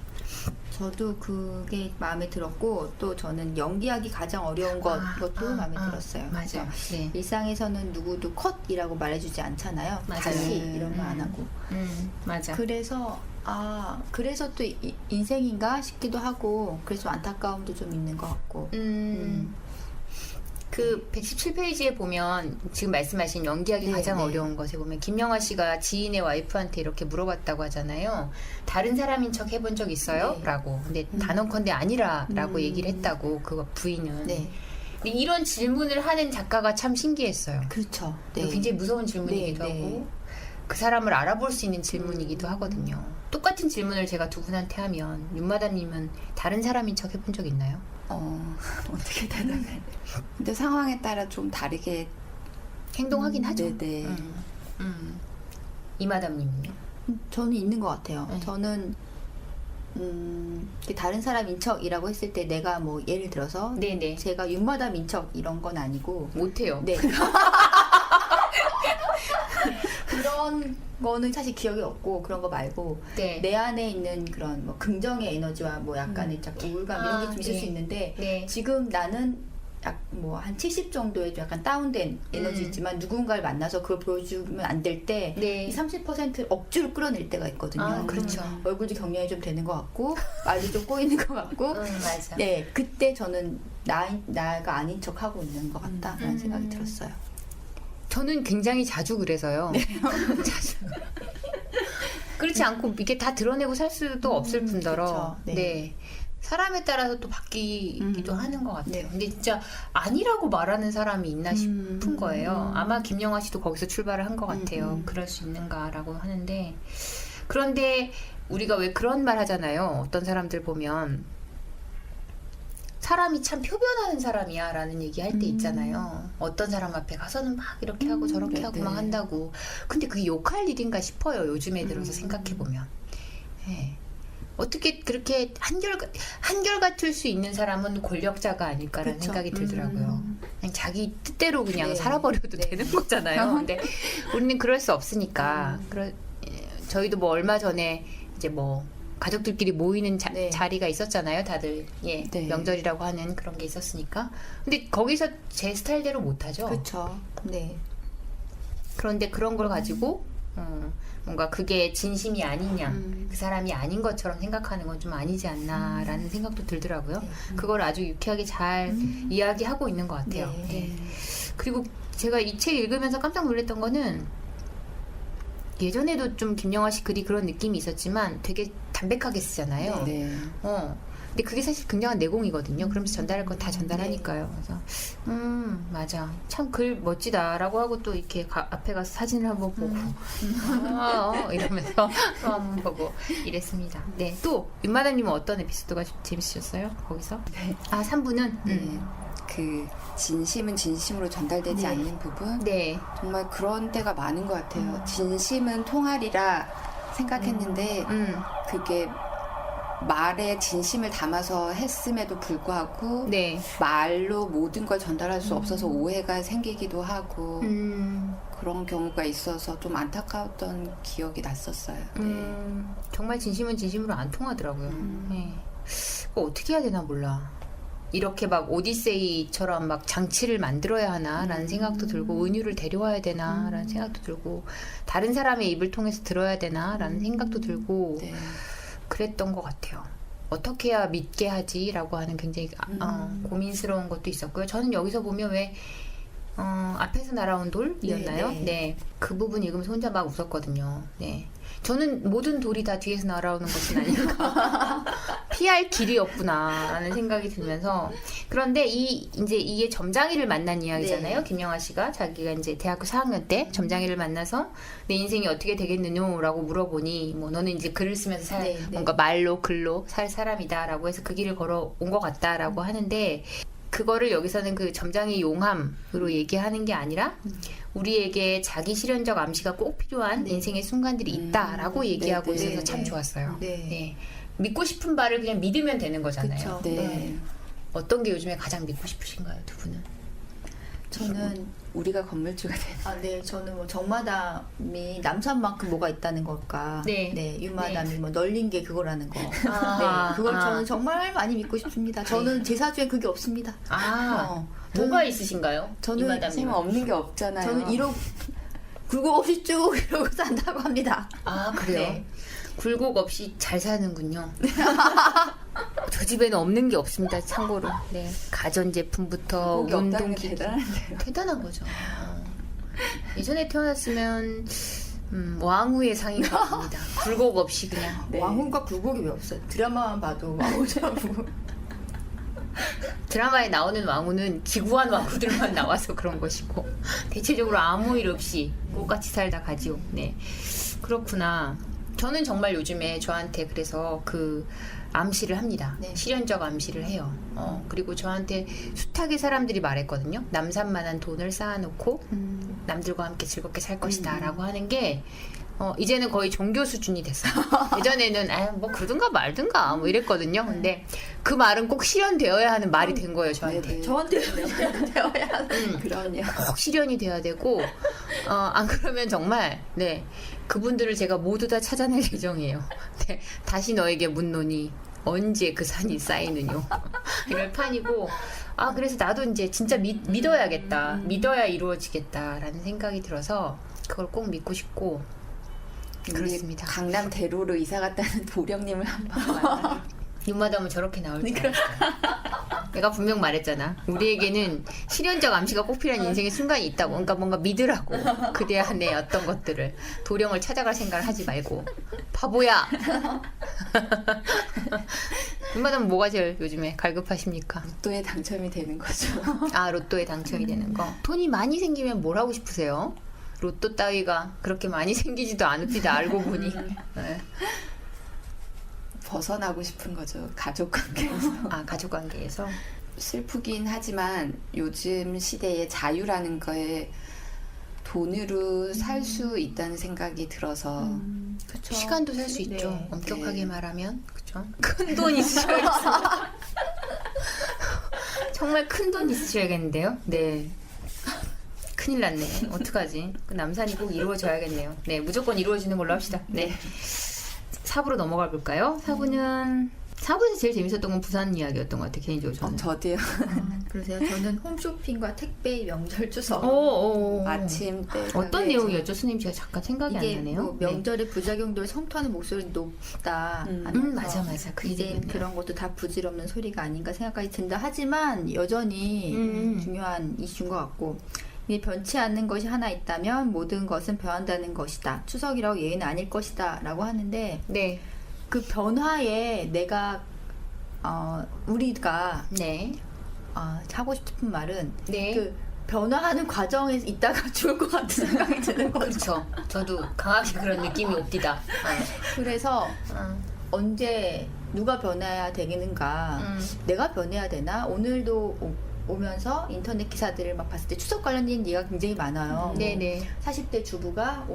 저도 그게 마음에 들었고 또 저는 연기하기 가장 어려운 것도 마음에 들었어요. 맞아요. 네. 일상에서는 누구도 컷이라고 말해주지 않잖아요. 맞아요. 다시 이런 거 안 하고. 맞아. 그래서 그래서 또 인생인가 싶기도 하고 그래서 안타까움도 좀 있는 것 같고. 그 117페이지에 보면 지금 말씀하신 연기하기 네, 가장 네. 어려운 것에 보면 김영하 씨가 지인의 와이프한테 이렇게 물어봤다고 하잖아요. 다른 사람인 척 해본 적 있어요? 네. 라고. 근데 단언컨대 아니라 라고 얘기를 했다고 그 부인은. 네. 근데 이런 질문을 하는 작가가 참 신기했어요. 그렇죠. 네. 굉장히 무서운 질문이기도 네, 네. 하고 그 사람을 알아볼 수 있는 질문이기도 하거든요. 똑같은 질문을 제가 두 분한테 하면 윤마담님은 다른 사람인 척 해본 적 있나요? 어떻게 대답해? 근데 상황에 따라 좀 다르게 행동하긴 하죠. 네네. 이마담님은요? 저는 있는 것 같아요. 네. 저는 다른 사람인 척이라고 했을 때 내가 뭐 예를 들어서 네네. 제가 윤마담인 척 이런 건 아니고 못해요. 네. 그런 거는 사실 기억이 없고 그런 거 말고 네. 내 안에 있는 그런 뭐 긍정의 에너지와 뭐 약간의 우울감 이런 게 좀 있을 네. 수 있는데 네. 지금 나는 뭐 한 70 정도의 좀 약간 다운된 에너지지만 누군가를 만나서 그걸 보여주면 안 될 때 네. 이 30% 억지로 끌어낼 때가 있거든요. 그렇죠. 얼굴도 경련이 좀 되는 것 같고 말도 좀 꼬이는 것 같고 맞아. 네 그때 저는 나가 아닌 척 하고 있는 것 같다라는 생각이 들었어요. 저는 굉장히 자주 그래서요. 자주. 그렇지 않고 이게 다 드러내고 살 수도 없을 뿐더러 그쵸. 네. 네. 사람에 따라서 또 바뀌기도 하는 것 같아요. 네. 근데 진짜 아니라고 말하는 사람이 있나 싶은 거예요. 아마 김영하 씨도 거기서 출발을 한 것 같아요. 그럴 수 있는가라고 하는데 그런데 우리가 왜 그런 말 하잖아요. 어떤 사람들 보면 사람이 참 표변하는 사람이야 라는 얘기 할 때 있잖아요. 어떤 사람 앞에 가서는 막 이렇게 하고 저렇게 하고 막 한다고. 근데 그게 욕할 일인가 싶어요. 요즘에 들어서 생각해보면. 네. 어떻게 그렇게 한결 같을 수 있는 사람은 권력자가 아닐까라는 그쵸. 생각이 들더라고요. 그냥 자기 뜻대로 그냥 네. 살아버려도 네. 되는 거잖아요. 근데 우리는 그럴 수 없으니까. 저희도 뭐 얼마 전에 이제 뭐 가족들끼리 모이는 네. 자리가 있었잖아요. 다들 네. 명절이라고 하는 그런 게 있었으니까. 근데 거기서 제 스타일대로 못하죠. 그렇죠. 네. 그런데 그런 걸 가지고 뭔가 그게 진심이 아니냐 그 사람이 아닌 것처럼 생각하는 건 좀 아니지 않나라는 생각도 들더라고요. 그걸 아주 유쾌하게 잘 이야기하고 있는 것 같아요. 네. 네. 그리고 제가 이 책 읽으면서 깜짝 놀랐던 거는 예전에도 좀 김영하 씨 글이 그런 느낌이 있었지만 되게 담백하게 쓰잖아요. 네. 근데 그게 사실 굉장한 내공이거든요. 그러면서 전달할 건 다 전달하니까요. 그래서 맞아. 참 글 멋지다라고 하고 또 이렇게 앞에 가서 사진을 한번 보고 이러면서 또 한번 보고 이랬습니다. 네, 또 윤마담님은 어떤 에피소드가 재밌으셨어요? 거기서? 네. 3부는 그 진심은 진심으로 전달되지 네. 않는 부분 네. 정말 그런 때가 많은 것 같아요. 진심은 통하리라 생각했는데 그게 말에 진심을 담아서 했음에도 불구하고 네. 말로 모든 걸 전달할 수 없어서 오해가 생기기도 하고 그런 경우가 있어서 좀 안타까웠던 기억이 났었어요. 네. 정말 진심은 진심으로 안 통하더라고요. 네. 그거 어떻게 해야 되나 몰라. 이렇게 막 오디세이처럼 막 장치를 만들어야 하나라는 생각도 들고 은유를 데려와야 되나라는 생각도 들고 다른 사람의 입을 통해서 들어야 되나라는 생각도 들고 네. 그랬던 것 같아요. 어떻게 해야 믿게 하지라고 하는 굉장히 고민스러운 것도 있었고요. 저는 여기서 보면 왜 앞에서 날아온 돌이었나요? 네, 네. 네. 그 부분 읽으면서 혼자 막 웃었거든요. 네. 저는 모든 돌이 다 뒤에서 날아오는 것은 아닌가. 피할 길이 없구나라는 생각이 들면서. 그런데 이제 이게 점장이를 만난 이야기잖아요. 네. 김영하 씨가 자기가 이제 대학교 4학년 때 점장이를 만나서 내 인생이 어떻게 되겠느냐라고 물어보니 뭐 너는 이제 글을 쓰면서 네, 네. 뭔가 말로 글로 살 사람이다라고 해서 그 길을 걸어온 것 같다라고 하는데 그거를 여기서는 그 점장의 용함으로 얘기하는 게 아니라 우리에게 자기 실현적 암시가 꼭 필요한 인생의 순간들이 있다라고 얘기하고 네, 네, 있어서 네. 참 좋았어요. 네. 네. 믿고 싶은 바를 그냥 믿으면 되는 거잖아요. 그쵸. 네. 어떤 게 요즘에 가장 믿고 싶으신가요, 두 분은? 저는 우리가 건물주가 되는. 네, 저는 뭐 정마담이 남산만큼 뭐가 있다는 걸까? 네. 윤마담이 뭐 널린 게 그거라는 거. 아, 네, 그걸 아. 저는 정말 많이 믿고 싶습니다. 저는 제 사주에 그게 없습니다. 뭐가 있으신가요? 저는 이마담님은? 선생님 없는 게 없잖아요. 저는 이러고 굴곡 없이 쭉 이러고 산다고 합니다. 아, 그래요? 네. 굴곡 없이 잘 사는군요. 저 집에는 없는 게 없습니다, 참고로. 네. 가전제품부터 굴곡이 없다는 게 운동기기. 대단한데요. 대단한 거죠. 예전에 태어났으면 왕후의 상인 같습니다. 굴곡 없이 그냥. 네. 왕후가 굴곡이 왜 없어요? 드라마만 봐도 왕후처럼 드라마에 나오는 왕후는 기구한 왕후들만 나와서 그런 것이고 대체적으로 아무 일 없이 똑같이 살다 가지요. 네, 그렇구나. 저는 정말 요즘에 저한테 그래서 그 암시를 합니다. 네. 실현적 암시를 해요. 그리고 저한테 숱하게 사람들이 말했거든요. 남산만한 돈을 쌓아놓고 남들과 함께 즐겁게 살 것이다 라고 하는 게 이제는 거의 종교 수준이 됐어요. 예전에는 뭐 그러든가 말든가 뭐 이랬거든요. 근데 그 말은 꼭 실현되어야 하는 말이 된 거예요, 저한테. 네네. 저한테 되어야 하는 그럼요. 꼭 실현이 돼야 되고 안 그러면 정말 네 그분들을 제가 모두 다 찾아낼 예정이에요. 네, 다시 너에게 묻노니 언제 그 산이 쌓이느뇨 이럴 판이고 그래서 나도 이제 진짜 믿어야겠다. 믿어야 이루어지겠다라는 생각이 들어서 그걸 꼭 믿고 싶고 그렇습니다. 강남 대로로 이사 갔다는 도령님을 한번 만나. 윤마담은 저렇게 나올 줄 알았어요. 내가 분명 말했잖아. 우리에게는 실현적 암시가 꼭 필요한 인생의 순간이 있다고. 그러니까 뭔가 믿으라고. 그대 안에 어떤 것들을 도령을 찾아갈 생각을 하지 말고. 바보야. 윤마담은 뭐가 제일 요즘에 갈급하십니까? 로또에 당첨이 되는 거죠. 로또에 당첨이 되는 거. 돈이 많이 생기면 뭘 하고 싶으세요? 로또 따위가 그렇게 많이 생기지도 않읍니다. 알고 보니. 네. 벗어나고 싶은 거죠. 가족 관계에서. 가족 관계에서. 슬프긴 하지만 요즘 시대의 자유라는 거에 돈으로 살 수 있다는 생각이 들어서 그쵸. 시간도 살 수 네. 있죠. 엄격하게 네. 말하면. 그쵸? 큰 돈 있으셔야겠어요. 정말 큰 돈 있으셔야겠는데요. 네. 큰일 났네. 어떡하지? 그 남산이 꼭 이루어져야겠네요. 네, 무조건 이루어지는 걸로 합시다. 네. 4부로 넘어가 볼까요? 4부에서 제일 재밌었던 건 부산 이야기였던 것 같아요. 개인적으로 저는. 저도요. 그러세요? 저는 홈쇼핑과 택배 명절 추석 아침 때 어떤 내용이었죠? 스님 제가 잠깐 생각이 안 이게 나네요. 뭐 명절의 부작용들을 성토하는 목소리 높다. 하면서 맞아. 그 이제 얘기였네요. 그런 것도 다 부질없는 소리가 아닌가 생각까지 든다. 하지만 여전히 중요한 이슈인 것 같고 이게 변치 않는 것이 하나 있다면 모든 것은 변한다는 것이다. 추석이라고 예외는 아닐 것이다. 라고 하는데 네. 그 변화에 내가 우리가 네. 하고 싶은 말은 네. 그 변화하는 과정에 있다가 죽을 것 같은 생각이 드는 거죠. 그렇죠. 저도 강하게 그런 느낌이 옵니다. 그래서 언제 누가 변해야 되겠는가, 내가 변해야 되나. 오늘도 오면서 인터넷 기사들을 막 봤을 때 추석 관련된 얘기가 굉장히 많아요. 네네. 40대 주부가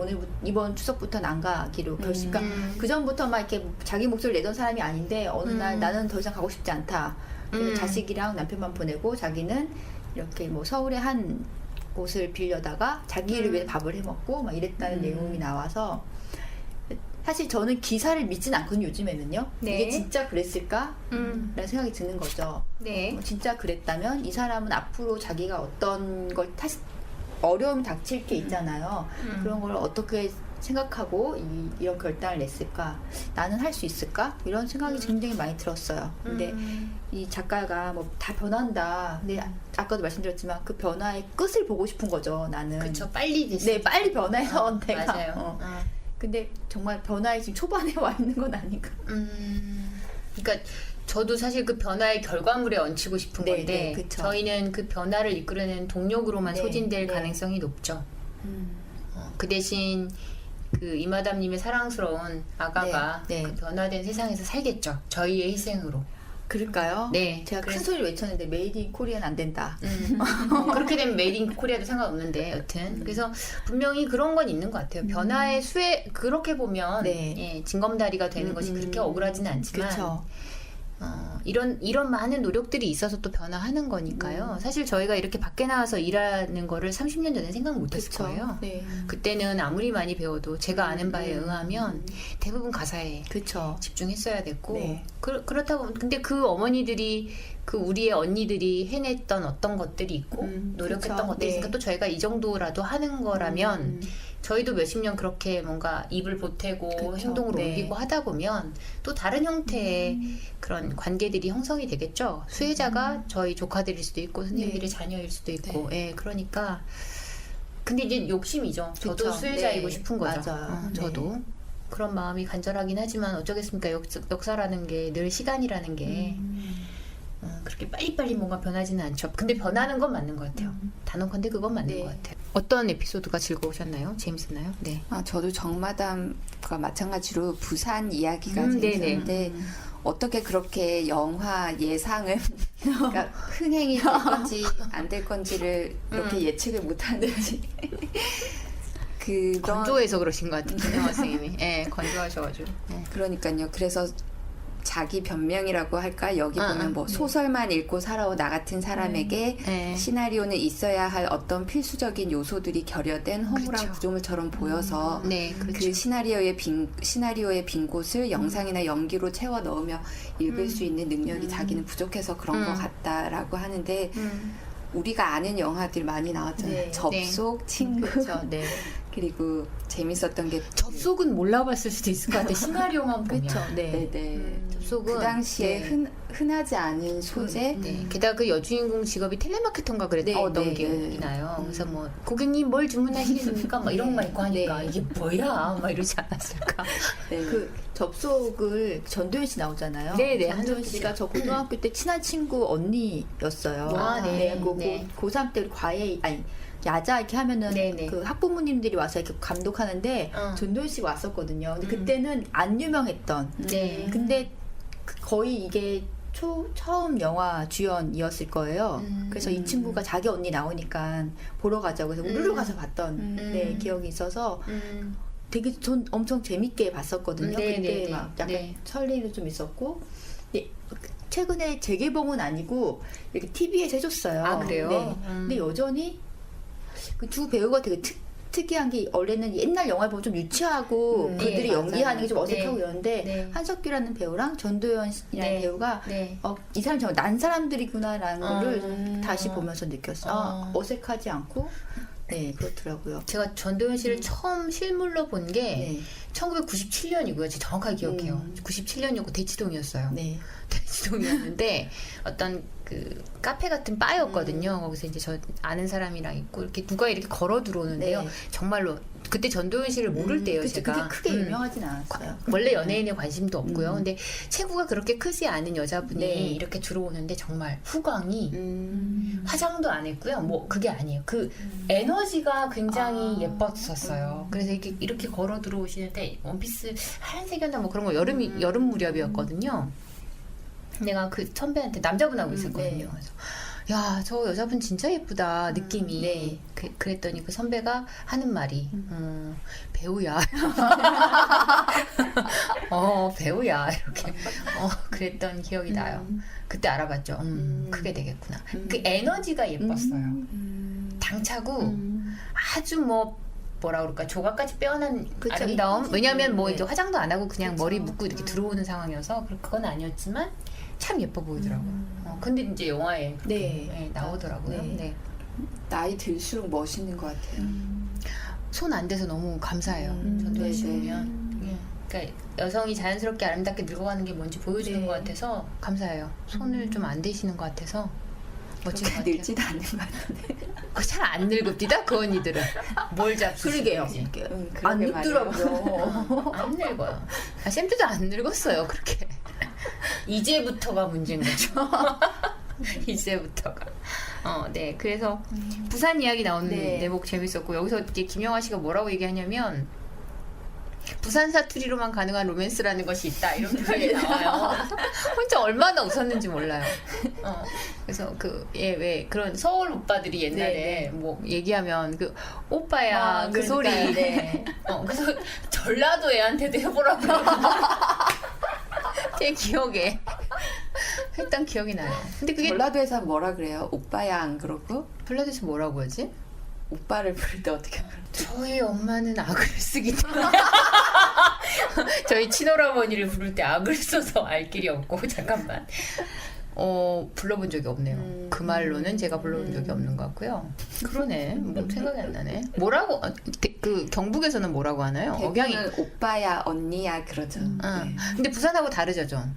이번 추석부터 안 가기로 결심. 그러니까 그 전부터 막 이렇게 자기 목소리를 내던 사람이 아닌데 어느 날 나는 더 이상 가고 싶지 않다. 그래서 자식이랑 남편만 보내고 자기는 이렇게 뭐 서울의 한 곳을 빌려다가 자기를 위해 밥을 해 먹고 막 이랬다는 내용이 나와서, 사실 저는 기사를 믿진 않거든요, 요즘에는요. 네. 이게 진짜 그랬을까? 라는 생각이 드는 거죠. 네. 진짜 그랬다면 이 사람은 앞으로 자기가 어떤 걸 어려움이 닥칠 게 있잖아요. 그런 걸 어떻게 생각하고 이런 결단을 냈을까? 나는 할 수 있을까? 이런 생각이 굉장히 많이 들었어요. 근데 이 작가가 뭐 다 변한다. 근데 아까도 말씀드렸지만 그 변화의 끝을 보고 싶은 거죠, 나는. 그렇죠. 빨리 됐어요. 네, 빨리 변해서 내가. 맞아요. 근데 정말 변화의 지금 초반에 와 있는 건 아닌가. 그러니까 저도 사실 그 변화의 결과물에 얹히고 싶은 네, 건데 네, 그쵸. 저희는 그 변화를 이끌어내는 동력으로만 네, 소진될 네. 가능성이 높죠. 그 대신 그 이마담님의 사랑스러운 아가가 네, 네. 그 변화된 세상에서 살겠죠. 저희의 희생으로. 그럴까요? 네. 제가 큰 그래서- 소리를 외쳤는데 메이드 인 코리아는 안 된다. 그렇게 되면 메이드 인 코리아도 상관없는데 여튼 그래서 분명히 그런 건 있는 것 같아요. 변화의 수혜 그렇게 보면 네. 예, 징검다리가 되는 것이 그렇게 억울하지는 않지만 그렇죠. 이런 많은 노력들이 있어서 또 변화하는 거니까요. 사실 저희가 이렇게 밖에 나와서 일하는 거를 30년 전에 생각 못했을 거예요. 네. 그때는 아무리 많이 배워도 제가 아는 바에 의하면 대부분 가사에 그렇죠. 집중했어야 됐고 네. 그렇다 보면 근데 그 어머니들이 그 우리의 언니들이 해냈던 어떤 것들이 있고 노력했던 그쵸. 것들이 네. 있으니까 또 저희가 이 정도라도 하는 거라면 저희도 몇십 년 그렇게 뭔가 입을 보태고 그쵸. 행동으로 네. 옮기고 하다 보면 또 다른 형태의 그런 관계들이 형성이 되겠죠. 수혜자가 저희 조카들일 수도 있고 선생님들의 네. 자녀일 수도 있고 예 그러니까 근데 이제 욕심이죠. 저도 그쵸. 수혜자이고 네. 싶은 거죠. 맞아요. 저도 그런 마음이 간절하긴 하지만 어쩌겠습니까. 역사라는 게 늘 시간이라는 게 그렇게 빨리빨리 뭔가 변하지는 않죠. 근데 변하는 건 맞는 것 같아요. 단언컨대 그건 맞는 네. 것 같아요. 어떤 에피소드가 즐거우셨나요? 재밌었나요? 네. 저도 정마담과 마찬가지로 부산 이야기가 네네. 재밌었는데 어떻게 그렇게 영화 예상을 그러니까 흥행이 될 건지 안 될 건지를 이렇게 예측을 못하는지 그런 건조해서 그러신 것 같아요. 김영하 선생님이. 예, 건조하셔가지고. 네. 그러니까요. 그래서 자기 변명이라고 할까? 여기 보면 뭐 소설만 읽고 살아온 나 같은 사람에게 네. 시나리오는 있어야 할 어떤 필수적인 요소들이 결여된 허무랑 그렇죠. 구조물처럼 보여서 네, 그렇죠. 그 시나리오의 빈 곳을 영상이나 연기로 채워 넣으며 읽을 수 있는 능력이 자기는 부족해서 그런 것 같다라고 하는데 우리가 아는 영화들 많이 나왔잖아요. 네. 접속, 친구. 그렇죠. 네. 그리고 재밌었던 게 접속은 몰라봤을 수도 있을 것 같아요. 시나리오만 보면. 그렇죠. 네. 네네. 접속은 그 당시에 네. 흔하지 않은 소재. 네. 게다가 그 여주인공 직업이 텔레마케터인가 그랬던 네, 네, 기억이 네. 나요. 그래서 뭐 고객님 뭘 주문하시겠습니까? 막 이런 말 있고 하니까 네. 이게 뭐야? 막 이러지 않았을까? 네. 그 접속을 전도연 씨 나오잖아요. 네네, 전도연 한정수 씨가 저 고등학교 때 친한 친구 언니였어요. 아, 네. 네. 고3 때 과외 아니 야자 이렇게 하면은 네네. 그 학부모님들이 와서 이렇게 감독하는데 전도연 씨가 왔었거든요. 근데 그때는 안 유명했던. 네. 근데 거의 이게 처음 영화 주연이었을 거예요. 그래서 이 친구가 자기 언니 나오니까 보러 가자고 해서 우르르 가서 봤던 네, 기억이 있어서 되게 전 엄청 재밌게 봤었거든요. 네, 그때 네, 네. 막 약간 네. 설레도 좀 있었고. 네, 최근에 재개봉은 아니고 이렇게 TV에서 해줬어요. 아, 그래요? 네. 근데 여전히 그 두 배우가 되게 특이한 게 원래는 옛날 영화 보면 좀 유치하고 그들이 네, 연기하는 맞아요. 게 좀 어색하고 네. 이러는데 네. 한석규라는 배우랑 전도연이라는 네. 배우가 네. 이 사람이 정말 난 사람들이구나라는 거를 다시 보면서 느꼈어요. 어색하지 않고 네 그렇더라고요. 제가 전도연 씨를 처음 실물로 본 게 네. 1997년이고요. 제가 정확하게 기억해요. 97년이고 대치동이었어요. 네. 대치동이었는데 어떤 그 카페 같은 바였거든요. 거기서 이제 저 아는 사람이랑 있고 이렇게 누가 이렇게 걸어 들어오는데요. 네. 정말로 그때 전도연 씨를 모를 때예요. 그쵸, 제가 그게 크게 유명하진 않았어요. 원래 연예인에 관심도 없고요. 근데 체구가 그렇게 크지 않은 여자분이 네. 이렇게 들어오는데 정말 후광이 화장도 안 했고요. 뭐 그게 아니에요. 그 에너지가 굉장히 예뻤었어요. 그래서 이렇게 걸어 들어오시는데 원피스 하얀색이었나 뭐 그런 거 여름 무렵이었거든요. 내가 그 선배한테 남자분하고 있었거든요. 네. 그래서 야, 저 여자분 진짜 예쁘다 느낌이. 네. 그랬더니 그 선배가 하는 말이 배우야. 배우야 이렇게 그랬던 기억이 나요. 그때 알아봤죠. 그게 되겠구나. 그 에너지가 예뻤어요. 당차고 아주 뭐라 그럴까 조각까지 빼어난 그쵸, 아름다움. 이쁘지. 왜냐하면 뭐 네. 이제 화장도 안 하고 그냥 그쵸. 머리 묶고 이렇게 들어오는 상황이어서 그건 아니었지만 참 예뻐 보이더라고요. 근데 이제 영화에 네. 나오더라고요. 네. 네. 나이 들수록 멋있는 것 같아요. 손 안 대서 너무 감사해요. 전도연 씨 보면. 그러니까 여성이 자연스럽게 아름답게 늙어가는 게 뭔지 보여주는 네. 것 같아서 감사해요. 손을 좀 안 대시는 것 같아서 멋진 것 같아요. 늙지도 않는 것 같은데. 잘 안 늙읍디다 그 언니들은. 뭘 그러게요. 잡수시는지. 안 그러게 말이에요. 늙더라고요. 안 늙어요. 샘트도 안 늙었어요. 그렇게. 이제부터가 문제인 거죠. 이제부터가. 네. 그래서 부산 이야기 나오는 네. 대목 재밌었고 여기서 이제 김영하 씨가 뭐라고 얘기하냐면 부산 사투리로만 가능한 로맨스라는 것이 있다 이런 표현이 나와요. 혼자 얼마나 웃었는지 몰라요. 그래서 왜 그런 서울 오빠들이 옛날에 네. 뭐 얘기하면 그 오빠야 그 소리. 네. 그래서 전라도 애한테도 해보라고. 제 기억에 했던 기억이 나요. 근데 그게 전라도에서 뭐라 그래요? 오빠야 안 그러고? 전라도에서 뭐라고 하지? 오빠를 부를 때 어떻게 하죠? 저희 엄마는 악을 쓰기 때문에 저희 친오라버니를 부를 때 악을 써서 알 길이 없고 잠깐만 불러본 적이 없네요. 그 말로는 제가 불러본 적이 없는 것 같고요. 그러네. 뭐 생각이 안 나네. 뭐라고 그 경북에서는 뭐라고 하나요? 억양이. 대부분은 오빠야 언니야 그러죠. 네. 근데 부산하고 다르죠 좀.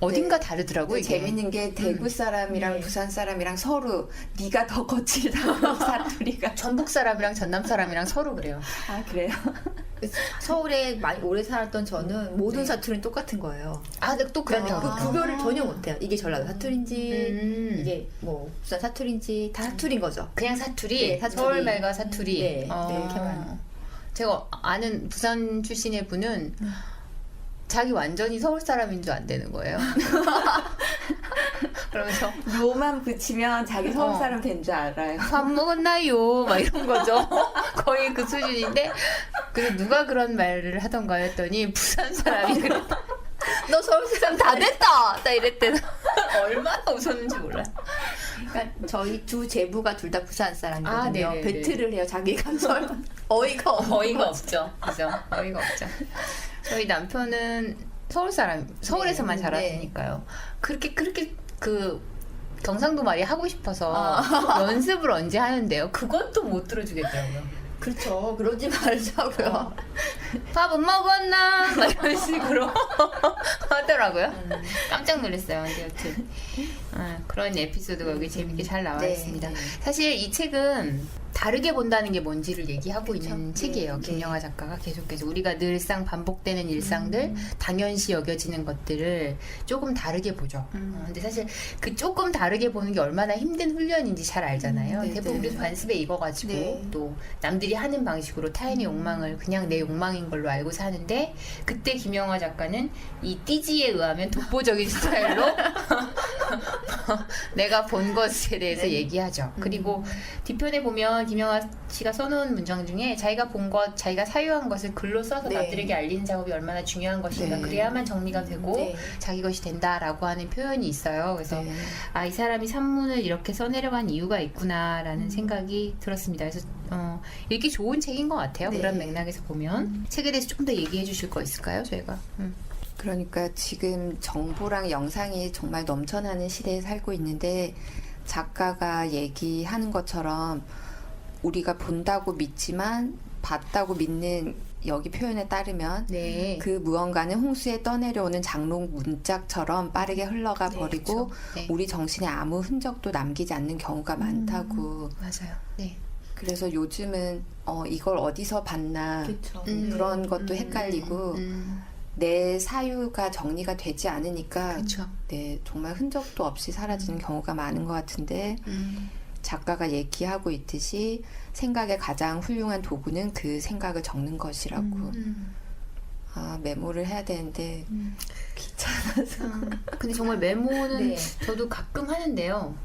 어딘가 다르더라고 이게. 재밌는 게 대구 사람이랑 네. 부산 사람이랑 서로 네가 더 거칠다고 사투리가. 전북 사람이랑 전남 사람이랑 서로 그래요. 아 그래요? 서울에 많이 오래 살았던 저는 모든 사투리는 똑같은 거예요. 근데 또 그렇다고. 그 구별을 전혀 못해요. 이게 전라도 사투리인지 이게 뭐 부산 사투리인지 다 사투리인 거죠. 그냥 사투리? 네, 사투리. 서울 말과 사투리? 네, 이렇게만. 제가 아는 부산 출신의 분은 자기 완전히 서울 사람인 줄 안 되는 거예요. 그러면서 요만 붙이면 자기 서울 사람 된 줄 알아요. 밥 먹었나요? 막 이런 거죠. 거의 그 수준인데 그래서 누가 그런 말을 하던가 했더니 부산 사람이 그랬다. 너 서울 사람 다 됐다! 딱 이랬대요. 얼마나 웃었는지 몰라. 그러니까 저희 두 제부가 둘 다 부산 사람이거든요. 네네네. 배틀을 해요. 자기가 서울 어이가 없는 어이가 거죠. 없죠. 그죠? 어이가 없죠. 저희 남편은 서울에서만 네. 자랐으니까요. 그렇게 그 경상도 말이 하고 싶어서 연습을 언제 하는데요? 그건 또 못 들어주겠더라고요. 그렇죠. 그러지 말자고요. 밥은 먹었나? 막 이런 식으로 하더라고요. 깜짝 놀랐어요. 근데 여튼 그런 에피소드가 여기 재밌게 잘 나와 네, 있습니다. 네. 사실 이 책은 다르게 본다는 게 뭔지를 얘기하고 그쵸. 있는 책이에요. 네. 김영하 작가가 계속해서 우리가 늘상 반복되는 일상들, 당연시 여겨지는 것들을 조금 다르게 보죠. 근데 사실 그 조금 다르게 보는 게 얼마나 힘든 훈련인지 잘 알잖아요. 네, 대부분 네. 우리도 관습에 익어가지고 네. 또 남들이 하는 방식으로 타인의 욕망을 그냥 내 욕망인 걸로 알고 사는데 그때 김영하 작가는 이 띠지에 의하면 독보적인 스타일로 내가 본 것에 대해서 얘기하죠. 그리고 뒤편에 보면 김영하 씨가 써놓은 문장 중에 자기가 본 것, 자기가 사유한 것을 글로 써서 네. 남들에게 알리는 작업이 얼마나 중요한 것인가. 네. 그래야만 정리가 되고 네. 자기 것이 된다라고 하는 표현이 있어요. 그래서 네. 이 사람이 산문을 이렇게 써내려간 이유가 있구나라는 생각이 들었습니다. 그래서 읽기 좋은 책인 것 같아요. 네. 그런 맥락에서 보면 책에 대해서 조금 더 얘기해 주실 거 있을까요? 저희가 그러니까 지금 정보랑 영상이 정말 넘쳐나는 시대에 살고 있는데 작가가 얘기하는 것처럼 우리가 본다고 믿지만 봤다고 믿는 여기 표현에 따르면 네. 그 무언가는 홍수에 떠내려오는 장롱 문짝처럼 빠르게 흘러가 네, 버리고 그렇죠. 네. 우리 정신에 아무 흔적도 남기지 않는 경우가 많다고. 맞아요. 네. 그래서 요즘은 이걸 어디서 봤나 그쵸. 그런 것도 헷갈리고 내 사유가 정리가 되지 않으니까 그렇죠. 네, 정말 흔적도 없이 사라지는 경우가 많은 것 같은데 작가가 얘기하고 있듯이 생각의 가장 훌륭한 도구는 그 생각을 적는 것이라고. 아, 메모를 해야 되는데 귀찮아서. 근데 정말 메모는 네. 저도 가끔 하는데요.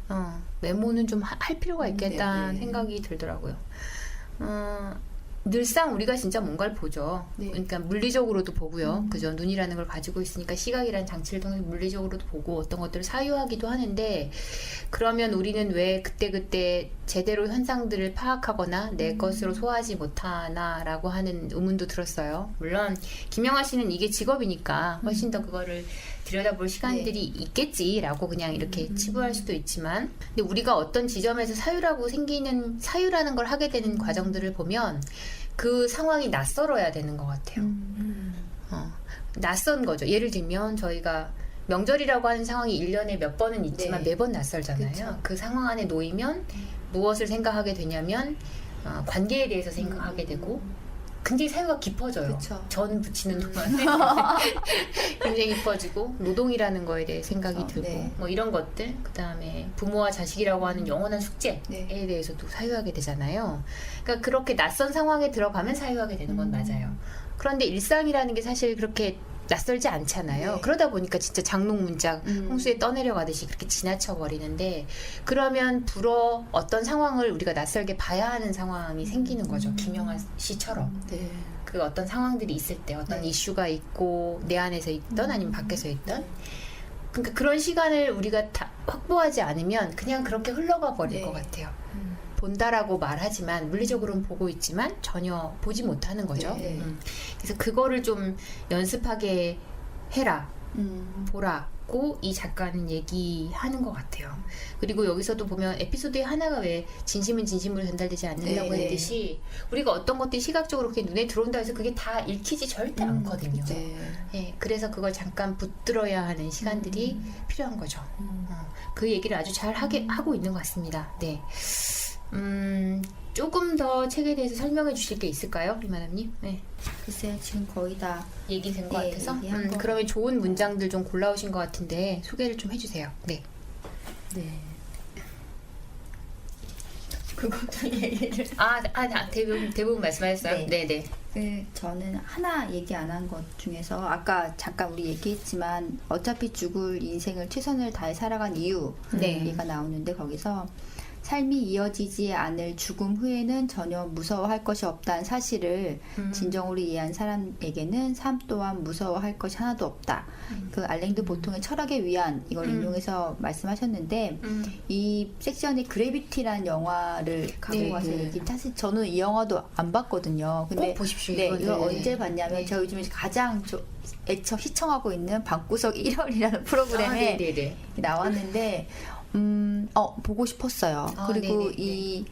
메모는 좀 할 필요가 있겠다는 네. 생각이 들더라고요. 늘상 우리가 진짜 뭔가를 보죠. 네. 그러니까 물리적으로도 보고요. 그죠? 눈이라는 걸 가지고 있으니까 시각이라는 장치를 통해서 물리적으로도 보고 어떤 것들을 사유하기도 하는데 그러면 우리는 왜 그때그때 제대로 현상들을 파악하거나 내 것으로 소화하지 못하나라고 하는 의문도 들었어요. 물론 김영하 씨는 이게 직업이니까 훨씬 더 그거를 들여다볼 시간들이 있겠지라고 그냥 이렇게 치부할 수도 있지만 근데 우리가 어떤 지점에서 사유라는 걸 하게 되는 과정들을 보면 그 상황이 낯설어야 되는 것 같아요. 낯선 거죠. 예를 들면 저희가 명절이라고 하는 상황이 1년에 몇 번은 있지만 네. 매번 낯설잖아요. 그쵸. 그 상황 안에 놓이면 무엇을 생각하게 되냐면 관계에 대해서 생각하게 되고 굉장히 사유가 깊어져요. 그쵸. 전 붙이는 동안에 굉장히 깊어지고 노동이라는 거에 대해 생각이 들고 네. 뭐 이런 것들 그 다음에 부모와 자식이라고 하는 영원한 숙제에 네. 대해서도 사유하게 되잖아요. 그러니까 그렇게 낯선 상황에 들어가면 사유하게 되는 건 맞아요. 그런데 일상이라는 게 사실 그렇게 낯설지 않잖아요. 네. 그러다 보니까 진짜 장롱 문짝 홍수에 떠내려가듯이 그렇게 지나쳐 버리는데 그러면 불어 어떤 상황을 우리가 낯설게 봐야 하는 상황이 생기는 거죠. 김영하 씨처럼. 네. 그 어떤 상황들이 있을 때 어떤 네. 이슈가 있고 내 안에서 있던 아니면 밖에서 있던 그러니까 그런 시간을 우리가 다 확보하지 않으면 그냥 그렇게 흘러가 버릴 네. 것 같아요. 본다라고 말하지만 물리적으로는 보고 있지만 전혀 보지 못하는 거죠. 네. 그래서 그거를 좀 연습하게 해라, 보라고 이 작가는 얘기하는 것 같아요. 그리고 여기서도 보면 에피소드의 하나가 왜 진심은 진심으로 전달되지 않는다고 네. 했듯이 우리가 어떤 것들이 시각적으로 그렇게 눈에 들어온다 해서 그게 다 읽히지 절대 않거든요. 네. 예, 그래서 그걸 잠깐 붙들어야 하는 시간들이 필요한 거죠. 그 얘기를 아주 잘 하고 있는 것 같습니다. 네. 조금 더 책에 대해서 설명해 주실 게 있을까요, 이만함님? 네. 글쎄요, 지금 거의 다 얘기 된 것 네, 같아서. 얘기한 것 그러면 좋은 문장들 좀 골라오신 것 같은데 소개를 좀 해주세요. 네. 네. 그것도 얘기를. 대부분 말씀하셨어요? 네. 네네. 저는 하나 얘기 안 한 것 중에서 아까 잠깐 우리 얘기했지만 어차피 죽을 인생을 최선을 다해 살아간 이유 네. 얘기가 나오는데 거기서 삶이 이어지지 않을 죽음 후에는 전혀 무서워할 것이 없다는 사실을 진정으로 이해한 사람에게는 삶 또한 무서워할 것이 하나도 없다. 그 알랭드 보통의 철학의 위안 이걸 인용해서 말씀하셨는데 이 섹션이 그래비티라는 영화를 갖고 네, 와서 네. 얘기. 사실 저는 이 영화도 안 봤거든요. 근데 꼭 보십시오. 네, 이거는. 이걸 언제 봤냐면 네. 제가 요즘에 가장 애처 시청하고 있는 방구석 1월이라는 프로그램에 네네네. 나왔는데 보고 싶었어요. 아, 그리고 네네,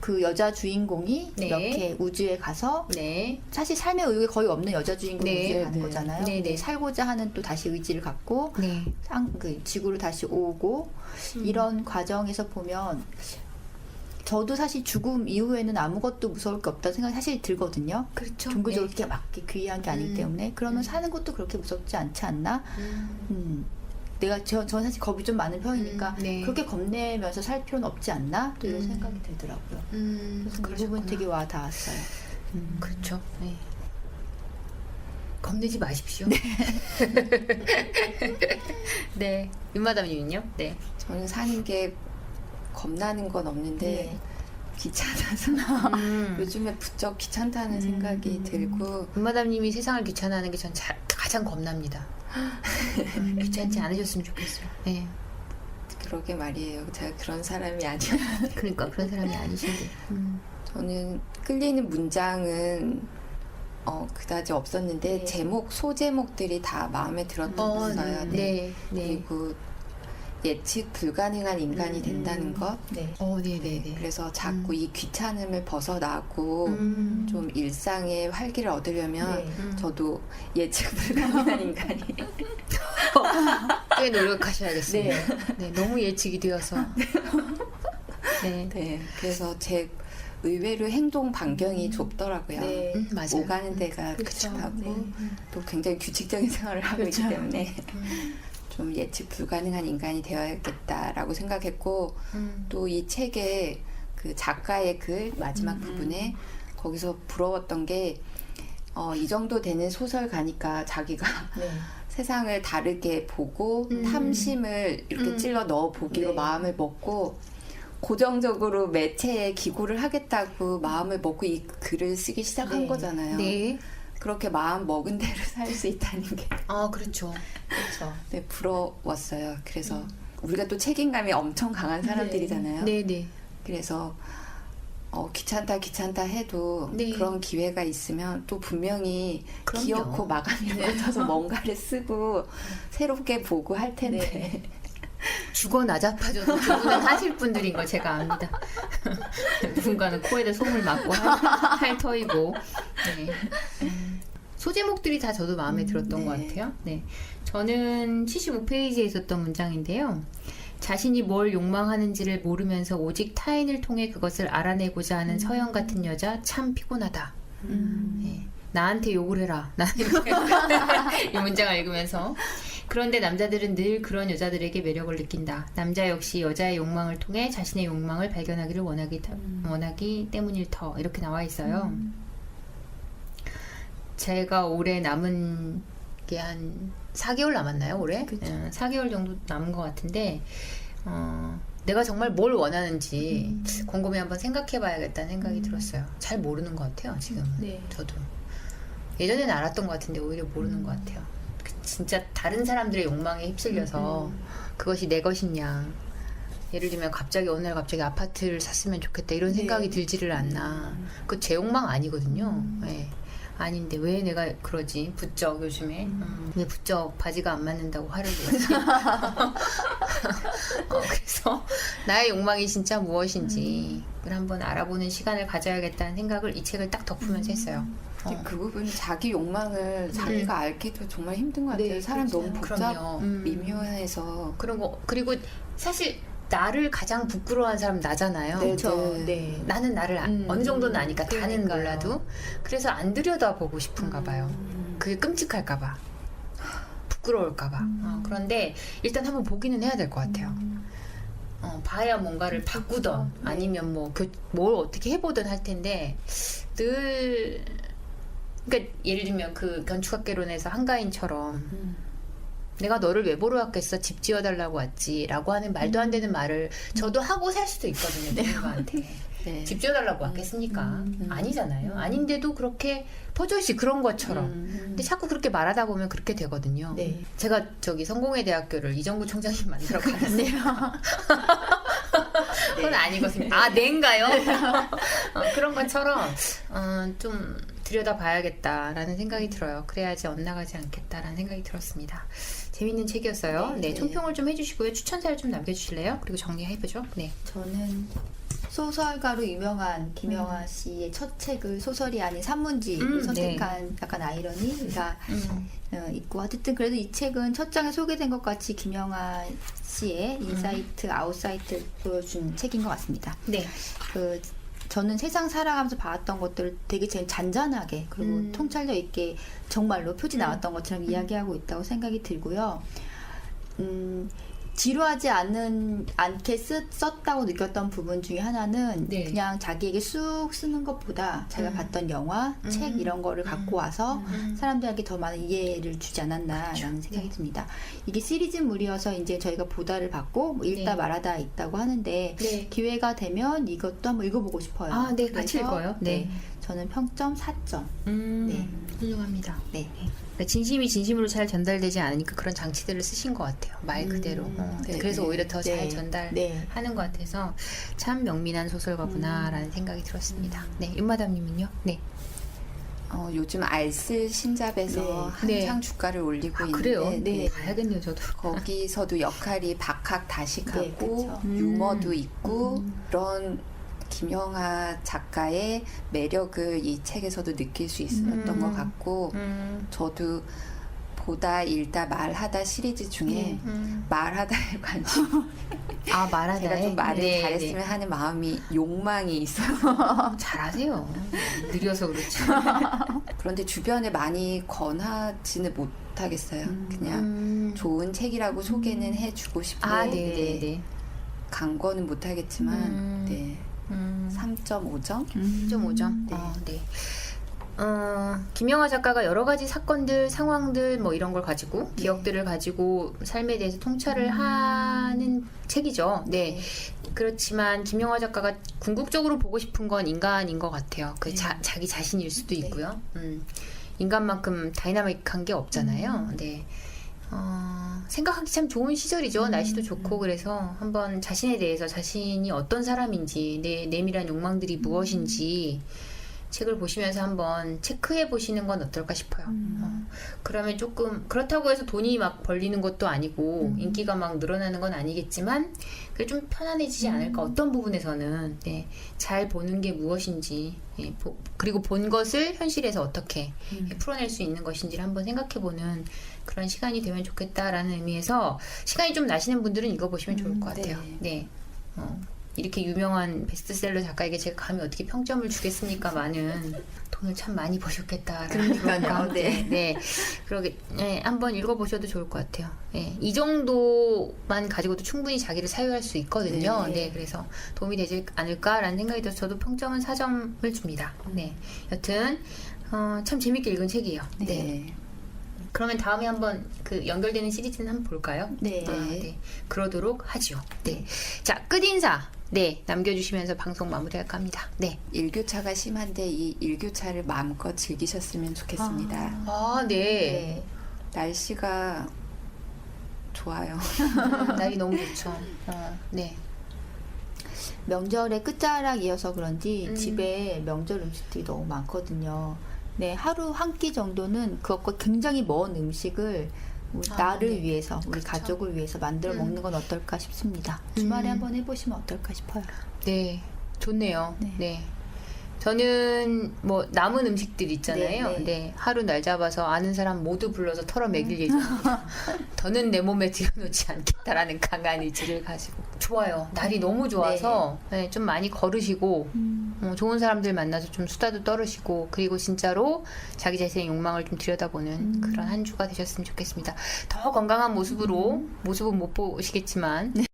그 여자 주인공이 네. 이렇게 우주에 가서 네. 사실 삶의 의욕이 거의 없는 여자 주인공이 네. 우주에 가는 네. 거잖아요. 네, 근데 네. 살고자 하는 또 다시 의지를 갖고 네. 그 지구로 다시 오고 이런 과정에서 보면 저도 사실 죽음 이후에는 아무것도 무서울 게 없다는 생각이 사실 들거든요. 그렇죠. 종교적으로 네. 이렇게 막 이렇게 귀한 게 아니기 때문에 그러면 사는 것도 그렇게 무섭지 않지 않나? 전 사실 겁이 좀 많은 편이니까 네. 그렇게 겁내면서 살 필요는 없지 않나? 또 이런 생각이 들더라고요. 그래서 그 부분 되게 와 닿았어요. 그렇죠. 네. 겁내지 마십시오. 네. 윤마담님은요? 네. 저는 사는 게 겁나는 건 없는데 네. 귀찮아서 요즘에 부쩍 귀찮다는 생각이 들고 윤마담님이 세상을 귀찮아하는 게 전 가장 겁납니다. 귀찮지 않으셨으면 좋겠어요. 네. 그러게 말이에요. 제가 그런 사람이 아니야. 그러니까 그런 사람이 아니신데. 저는 끌리는 문장은 그다지 없었는데 네. 소제목들이 다 마음에 들었어요. 네. 네. 그리고 예측 불가능한 인간이 된다는 것. 네. 네네네. 그래서 자꾸 이 귀찮음을 벗어나고 좀 일상의 활기를 얻으려면 네. 저도 예측 불가능한 인간이 꽤 노력하셔야겠습니다. 네, 너무 예측이 되어서. 네. 네, 그래서 제 의외로 행동 반경이 좁더라고요. 네. 맞아요. 오가는 데가 그렇죠. 그치하고 네. 또 굉장히 규칙적인 생활을 하고 있기 그렇죠. 때문에 좀 예측 불가능한 인간이 되어야겠다라고 생각했고 또 이 책의 그 작가의 글 마지막 부분에 거기서 부러웠던 게 이 정도 되는 소설가니까 자기가 네. 세상을 다르게 보고 탐심을 이렇게 찔러 넣어 보기로 네. 마음을 먹고 고정적으로 매체에 기고를 하겠다고 마음을 먹고 이 글을 쓰기 시작한 네. 거잖아요. 네. 그렇게 마음 먹은 대로 살 수 있다는 게 그렇죠. 그렇죠. 네, 부러웠어요. 그래서 우리가 또 책임감이 엄청 강한 사람들이잖아요. 네네. 그래서 귀찮다 해도 네. 그런 기회가 있으면 또 분명히 그럼요. 기어코 마감을 거쳐서 뭔가를 쓰고 새롭게 보고 할 텐데 네. 죽어 나자파져도 두 분은 하실 분들인 걸 제가 압니다. 누군가는 코에다 솜을 맞고 핥어이고. 네. 소제목들이 다 저도 마음에 들었던 것 같아요. 네. 저는 75페이지에 있었던 문장인데요. 자신이 뭘 욕망하는지를 모르면서 오직 타인을 통해 그것을 알아내고자 하는 서영 같은 여자 참 피곤하다. 네. 나한테 욕을 해라. 이 문장을 읽으면서 그런데 남자들은 늘 그런 여자들에게 매력을 느낀다. 남자 역시 여자의 욕망을 통해 자신의 욕망을 발견하기를 원하기 때문일 터. 이렇게 나와 있어요. 제가 올해 남은 게 한 4개월 남았나요? 올해? 그쵸. 4개월 정도 남은 것 같은데 내가 정말 뭘 원하는지 곰곰이 한번 생각해 봐야겠다는 생각이 들었어요. 잘 모르는 것 같아요. 지금은. 네. 저도. 예전에는 알았던 것 같은데 오히려 모르는 것 같아요. 진짜 다른 사람들의 욕망에 휩쓸려서 그것이 내 것이냐. 예를 들면 갑자기 어느 날 갑자기 아파트를 샀으면 좋겠다 이런 생각이 들지를 않나. 그 제 욕망 아니거든요. 네. 아닌데 왜 내가 그러지? 부쩍 요즘에 왜 부쩍 바지가 안 맞는다고 화를 내지? 그래서 나의 욕망이 진짜 무엇인지 한번 알아보는 시간을 가져야겠다는 생각을 이 책을 딱 덮으면서 했어요. 근데 그 부분 자기 욕망을 자기가 알기도 정말 힘든 것 같아요. 네, 사람 그렇죠. 너무 그럼요. 미묘해서 그런 거 그리고 사실 나를 가장 부끄러워하는 사람 나잖아요. 네, 그렇죠. 네. 나는 나를 어느 정도는 아니까 다는 그러니까요. 몰라도 그래서 안 들여다보고 싶은가 봐요. 그게 끔찍할까 봐. 부끄러울까 봐. 그런데 일단 한번 보기는 해야 될 것 같아요. 봐야 뭔가를 바꾸던 아니면 뭘 어떻게 해보든 할 텐데 늘 그러니까 예를 들면 그 건축학개론에서 한가인처럼 내가 너를 왜 보러 왔겠어? 집 지어달라고 왔지 라고 하는 말도 안 되는 말을 저도 하고 살 수도 있거든요. 누군가한테. 네. 집 지어달라고 왔겠습니까? 아니잖아요. 아닌데도 그렇게 퍼져있지 그런 것처럼. 근데 자꾸 그렇게 말하다 보면 그렇게 되거든요. 네. 제가 저기 성공회 대학교를 이정구 총장이 만들어 가셨어요. 그건 아니거든요. 아, 네인가요? 그런 것처럼 좀 들여다봐야겠다라는 생각이 들어요. 그래야지 엇나가지 않겠다라는 생각이 들었습니다. 재밌는 책이었어요. 네, 총평을 좀 해주시고요. 추천사를 좀 남겨주실래요? 그리고 정리해보죠. 네. 저는 소설가로 유명한 김영하 씨의 첫 책을 소설이 아닌 산문지를 선택한 약간 아이러니가 있고 어쨌든 그래도 이 책은 첫 장에 소개된 것 같이 김영하 씨의 인사이트, 아웃사이트를 보여준 책인 것 같습니다. 네. 저는 세상 살아가면서 봐왔던 것들을 되게 제일 잔잔하게 그리고 통찰력 있게 정말로 표지 나왔던 것처럼 이야기하고 있다고 생각이 들고요. 지루하지 않게 썼다고 느꼈던 부분 중에 하나는 네. 그냥 자기에게 쑥 쓰는 것보다 자기가 봤던 영화, 책 이런 거를 갖고 와서 사람들에게 더 많은 이해를 주지 않았나라는 생각이 듭니다. 이게 시리즈물이어서 이제 저희가 보다를 받고 읽다 말하다 있다고 하는데 기회가 되면 이것도 한번 읽어보고 싶어요. 아, 네, 같이 그래서, 읽어요. 네. 저는 평점 4점. 네. 훌륭합니다. 네. 그러니까 진심이 진심으로 잘 전달되지 않으니까 그런 장치들을 쓰신 것 같아요. 말 그대로. 네, 그래서 네. 오히려 더 잘 네. 전달하는 것 같아서 참 명민한 소설가구나라는 생각이 들었습니다. 네, 윤마담님은요? 네. 요즘 알쓸 신잡에서 네. 한창 주가를 올리고 있는데 그래요? 네. 봐야겠네요, 저도. 거기서도 역할이 박학다식하고 네, 그쵸. 유머도 있고 그런 김영하 작가의 매력을 이 책에서도 느낄 수 있었던 것 같고 저도 보다 읽다 말하다 시리즈 중에 말하다에 관심 말하다에? 제가 좀 말을 네, 잘했으면 하는 마음이 욕망이 있어요. 잘하세요. 느려서 그렇지. 그런데 주변에 많이 권하지는 못하겠어요. 그냥 좋은 책이라고 소개는 해주고 싶은데 네네네. 강권은 못하겠지만 네. 3.5점? 1.5점? 네. 김영하 작가가 여러 가지 사건들, 상황들 뭐 이런 걸 가지고 기억들을 가지고 삶에 대해서 통찰을 하는 책이죠. 네. 그렇지만 김영하 작가가 궁극적으로 보고 싶은 건 인간인 것 같아요. 자기 자신일 수도 있고요. 인간만큼 다이나믹한 게 없잖아요. 네. 생각하기 참 좋은 시절이죠. 날씨도 좋고 그래서 한번 자신에 대해서 자신이 어떤 사람인지 내 내밀한 욕망들이 무엇인지 책을 보시면서 한번 체크해 보시는 건 어떨까 싶어요. 그러면 조금 그렇다고 해서 돈이 막 벌리는 것도 아니고 인기가 막 늘어나는 건 아니겠지만 그래 좀 편안해지지 않을까. 어떤 부분에서는 네, 잘 보는 게 무엇인지 그리고 본 것을 현실에서 어떻게 풀어낼 수 있는 것인지를 한번 생각해-보는 그런 시간이 되면 좋겠다라는 의미에서 시간이 좀 나시는 분들은 읽어보시면 좋을 것 같아요. 네. 이렇게 유명한 베스트셀러 작가에게 제가 감히 어떻게 평점을 주겠습니까? 많은 돈을 참 많이 버셨겠다라는 그러니까요. 네. 그러게 한번 읽어보셔도 좋을 것 같아요. 네. 이 정도만 가지고도 충분히 자기를 사유할 수 있거든요. 네. 그래서 도움이 되지 않을까라는 생각이 들어서 저도 평점은 4점을 줍니다. 네. 여튼 참 재밌게 읽은 책이에요. 네. 그러면 다음에 한번 그 연결되는 시리즈는 한번 볼까요? 네. 네. 그러도록 하죠. 네. 자, 끝인사. 네. 남겨주시면서 방송 마무리할까 합니다. 네. 일교차가 심한데 이 일교차를 마음껏 즐기셨으면 좋겠습니다. 네. 날씨가 좋아요. 날이 너무 좋죠. 네. 명절의 끝자락이어서 그런지 집에 명절 음식들이 너무 많거든요. 네, 하루 한 끼 정도는 그것과 굉장히 먼 음식을 우리 나를 위해서, 우리 가족을 위해서 만들어 먹는 건 어떨까 싶습니다. 주말에 한번 해보시면 어떨까 싶어요. 네, 좋네요. 네. 저는 뭐 남은 음식들 있잖아요. 네. 하루 날 잡아서 아는 사람 모두 불러서 털어 먹일 예정입니다. 더는 내 몸에 들여놓지 않겠다라는 강한 의지를 가지고. 좋아요. 날이 너무 좋아서 네, 좀 많이 걸으시고 좋은 사람들 만나서 좀 수다도 떨으시고 그리고 진짜로 자기 자신의 욕망을 좀 들여다보는 그런 한 주가 되셨으면 좋겠습니다. 더 건강한 모습은 못 보시겠지만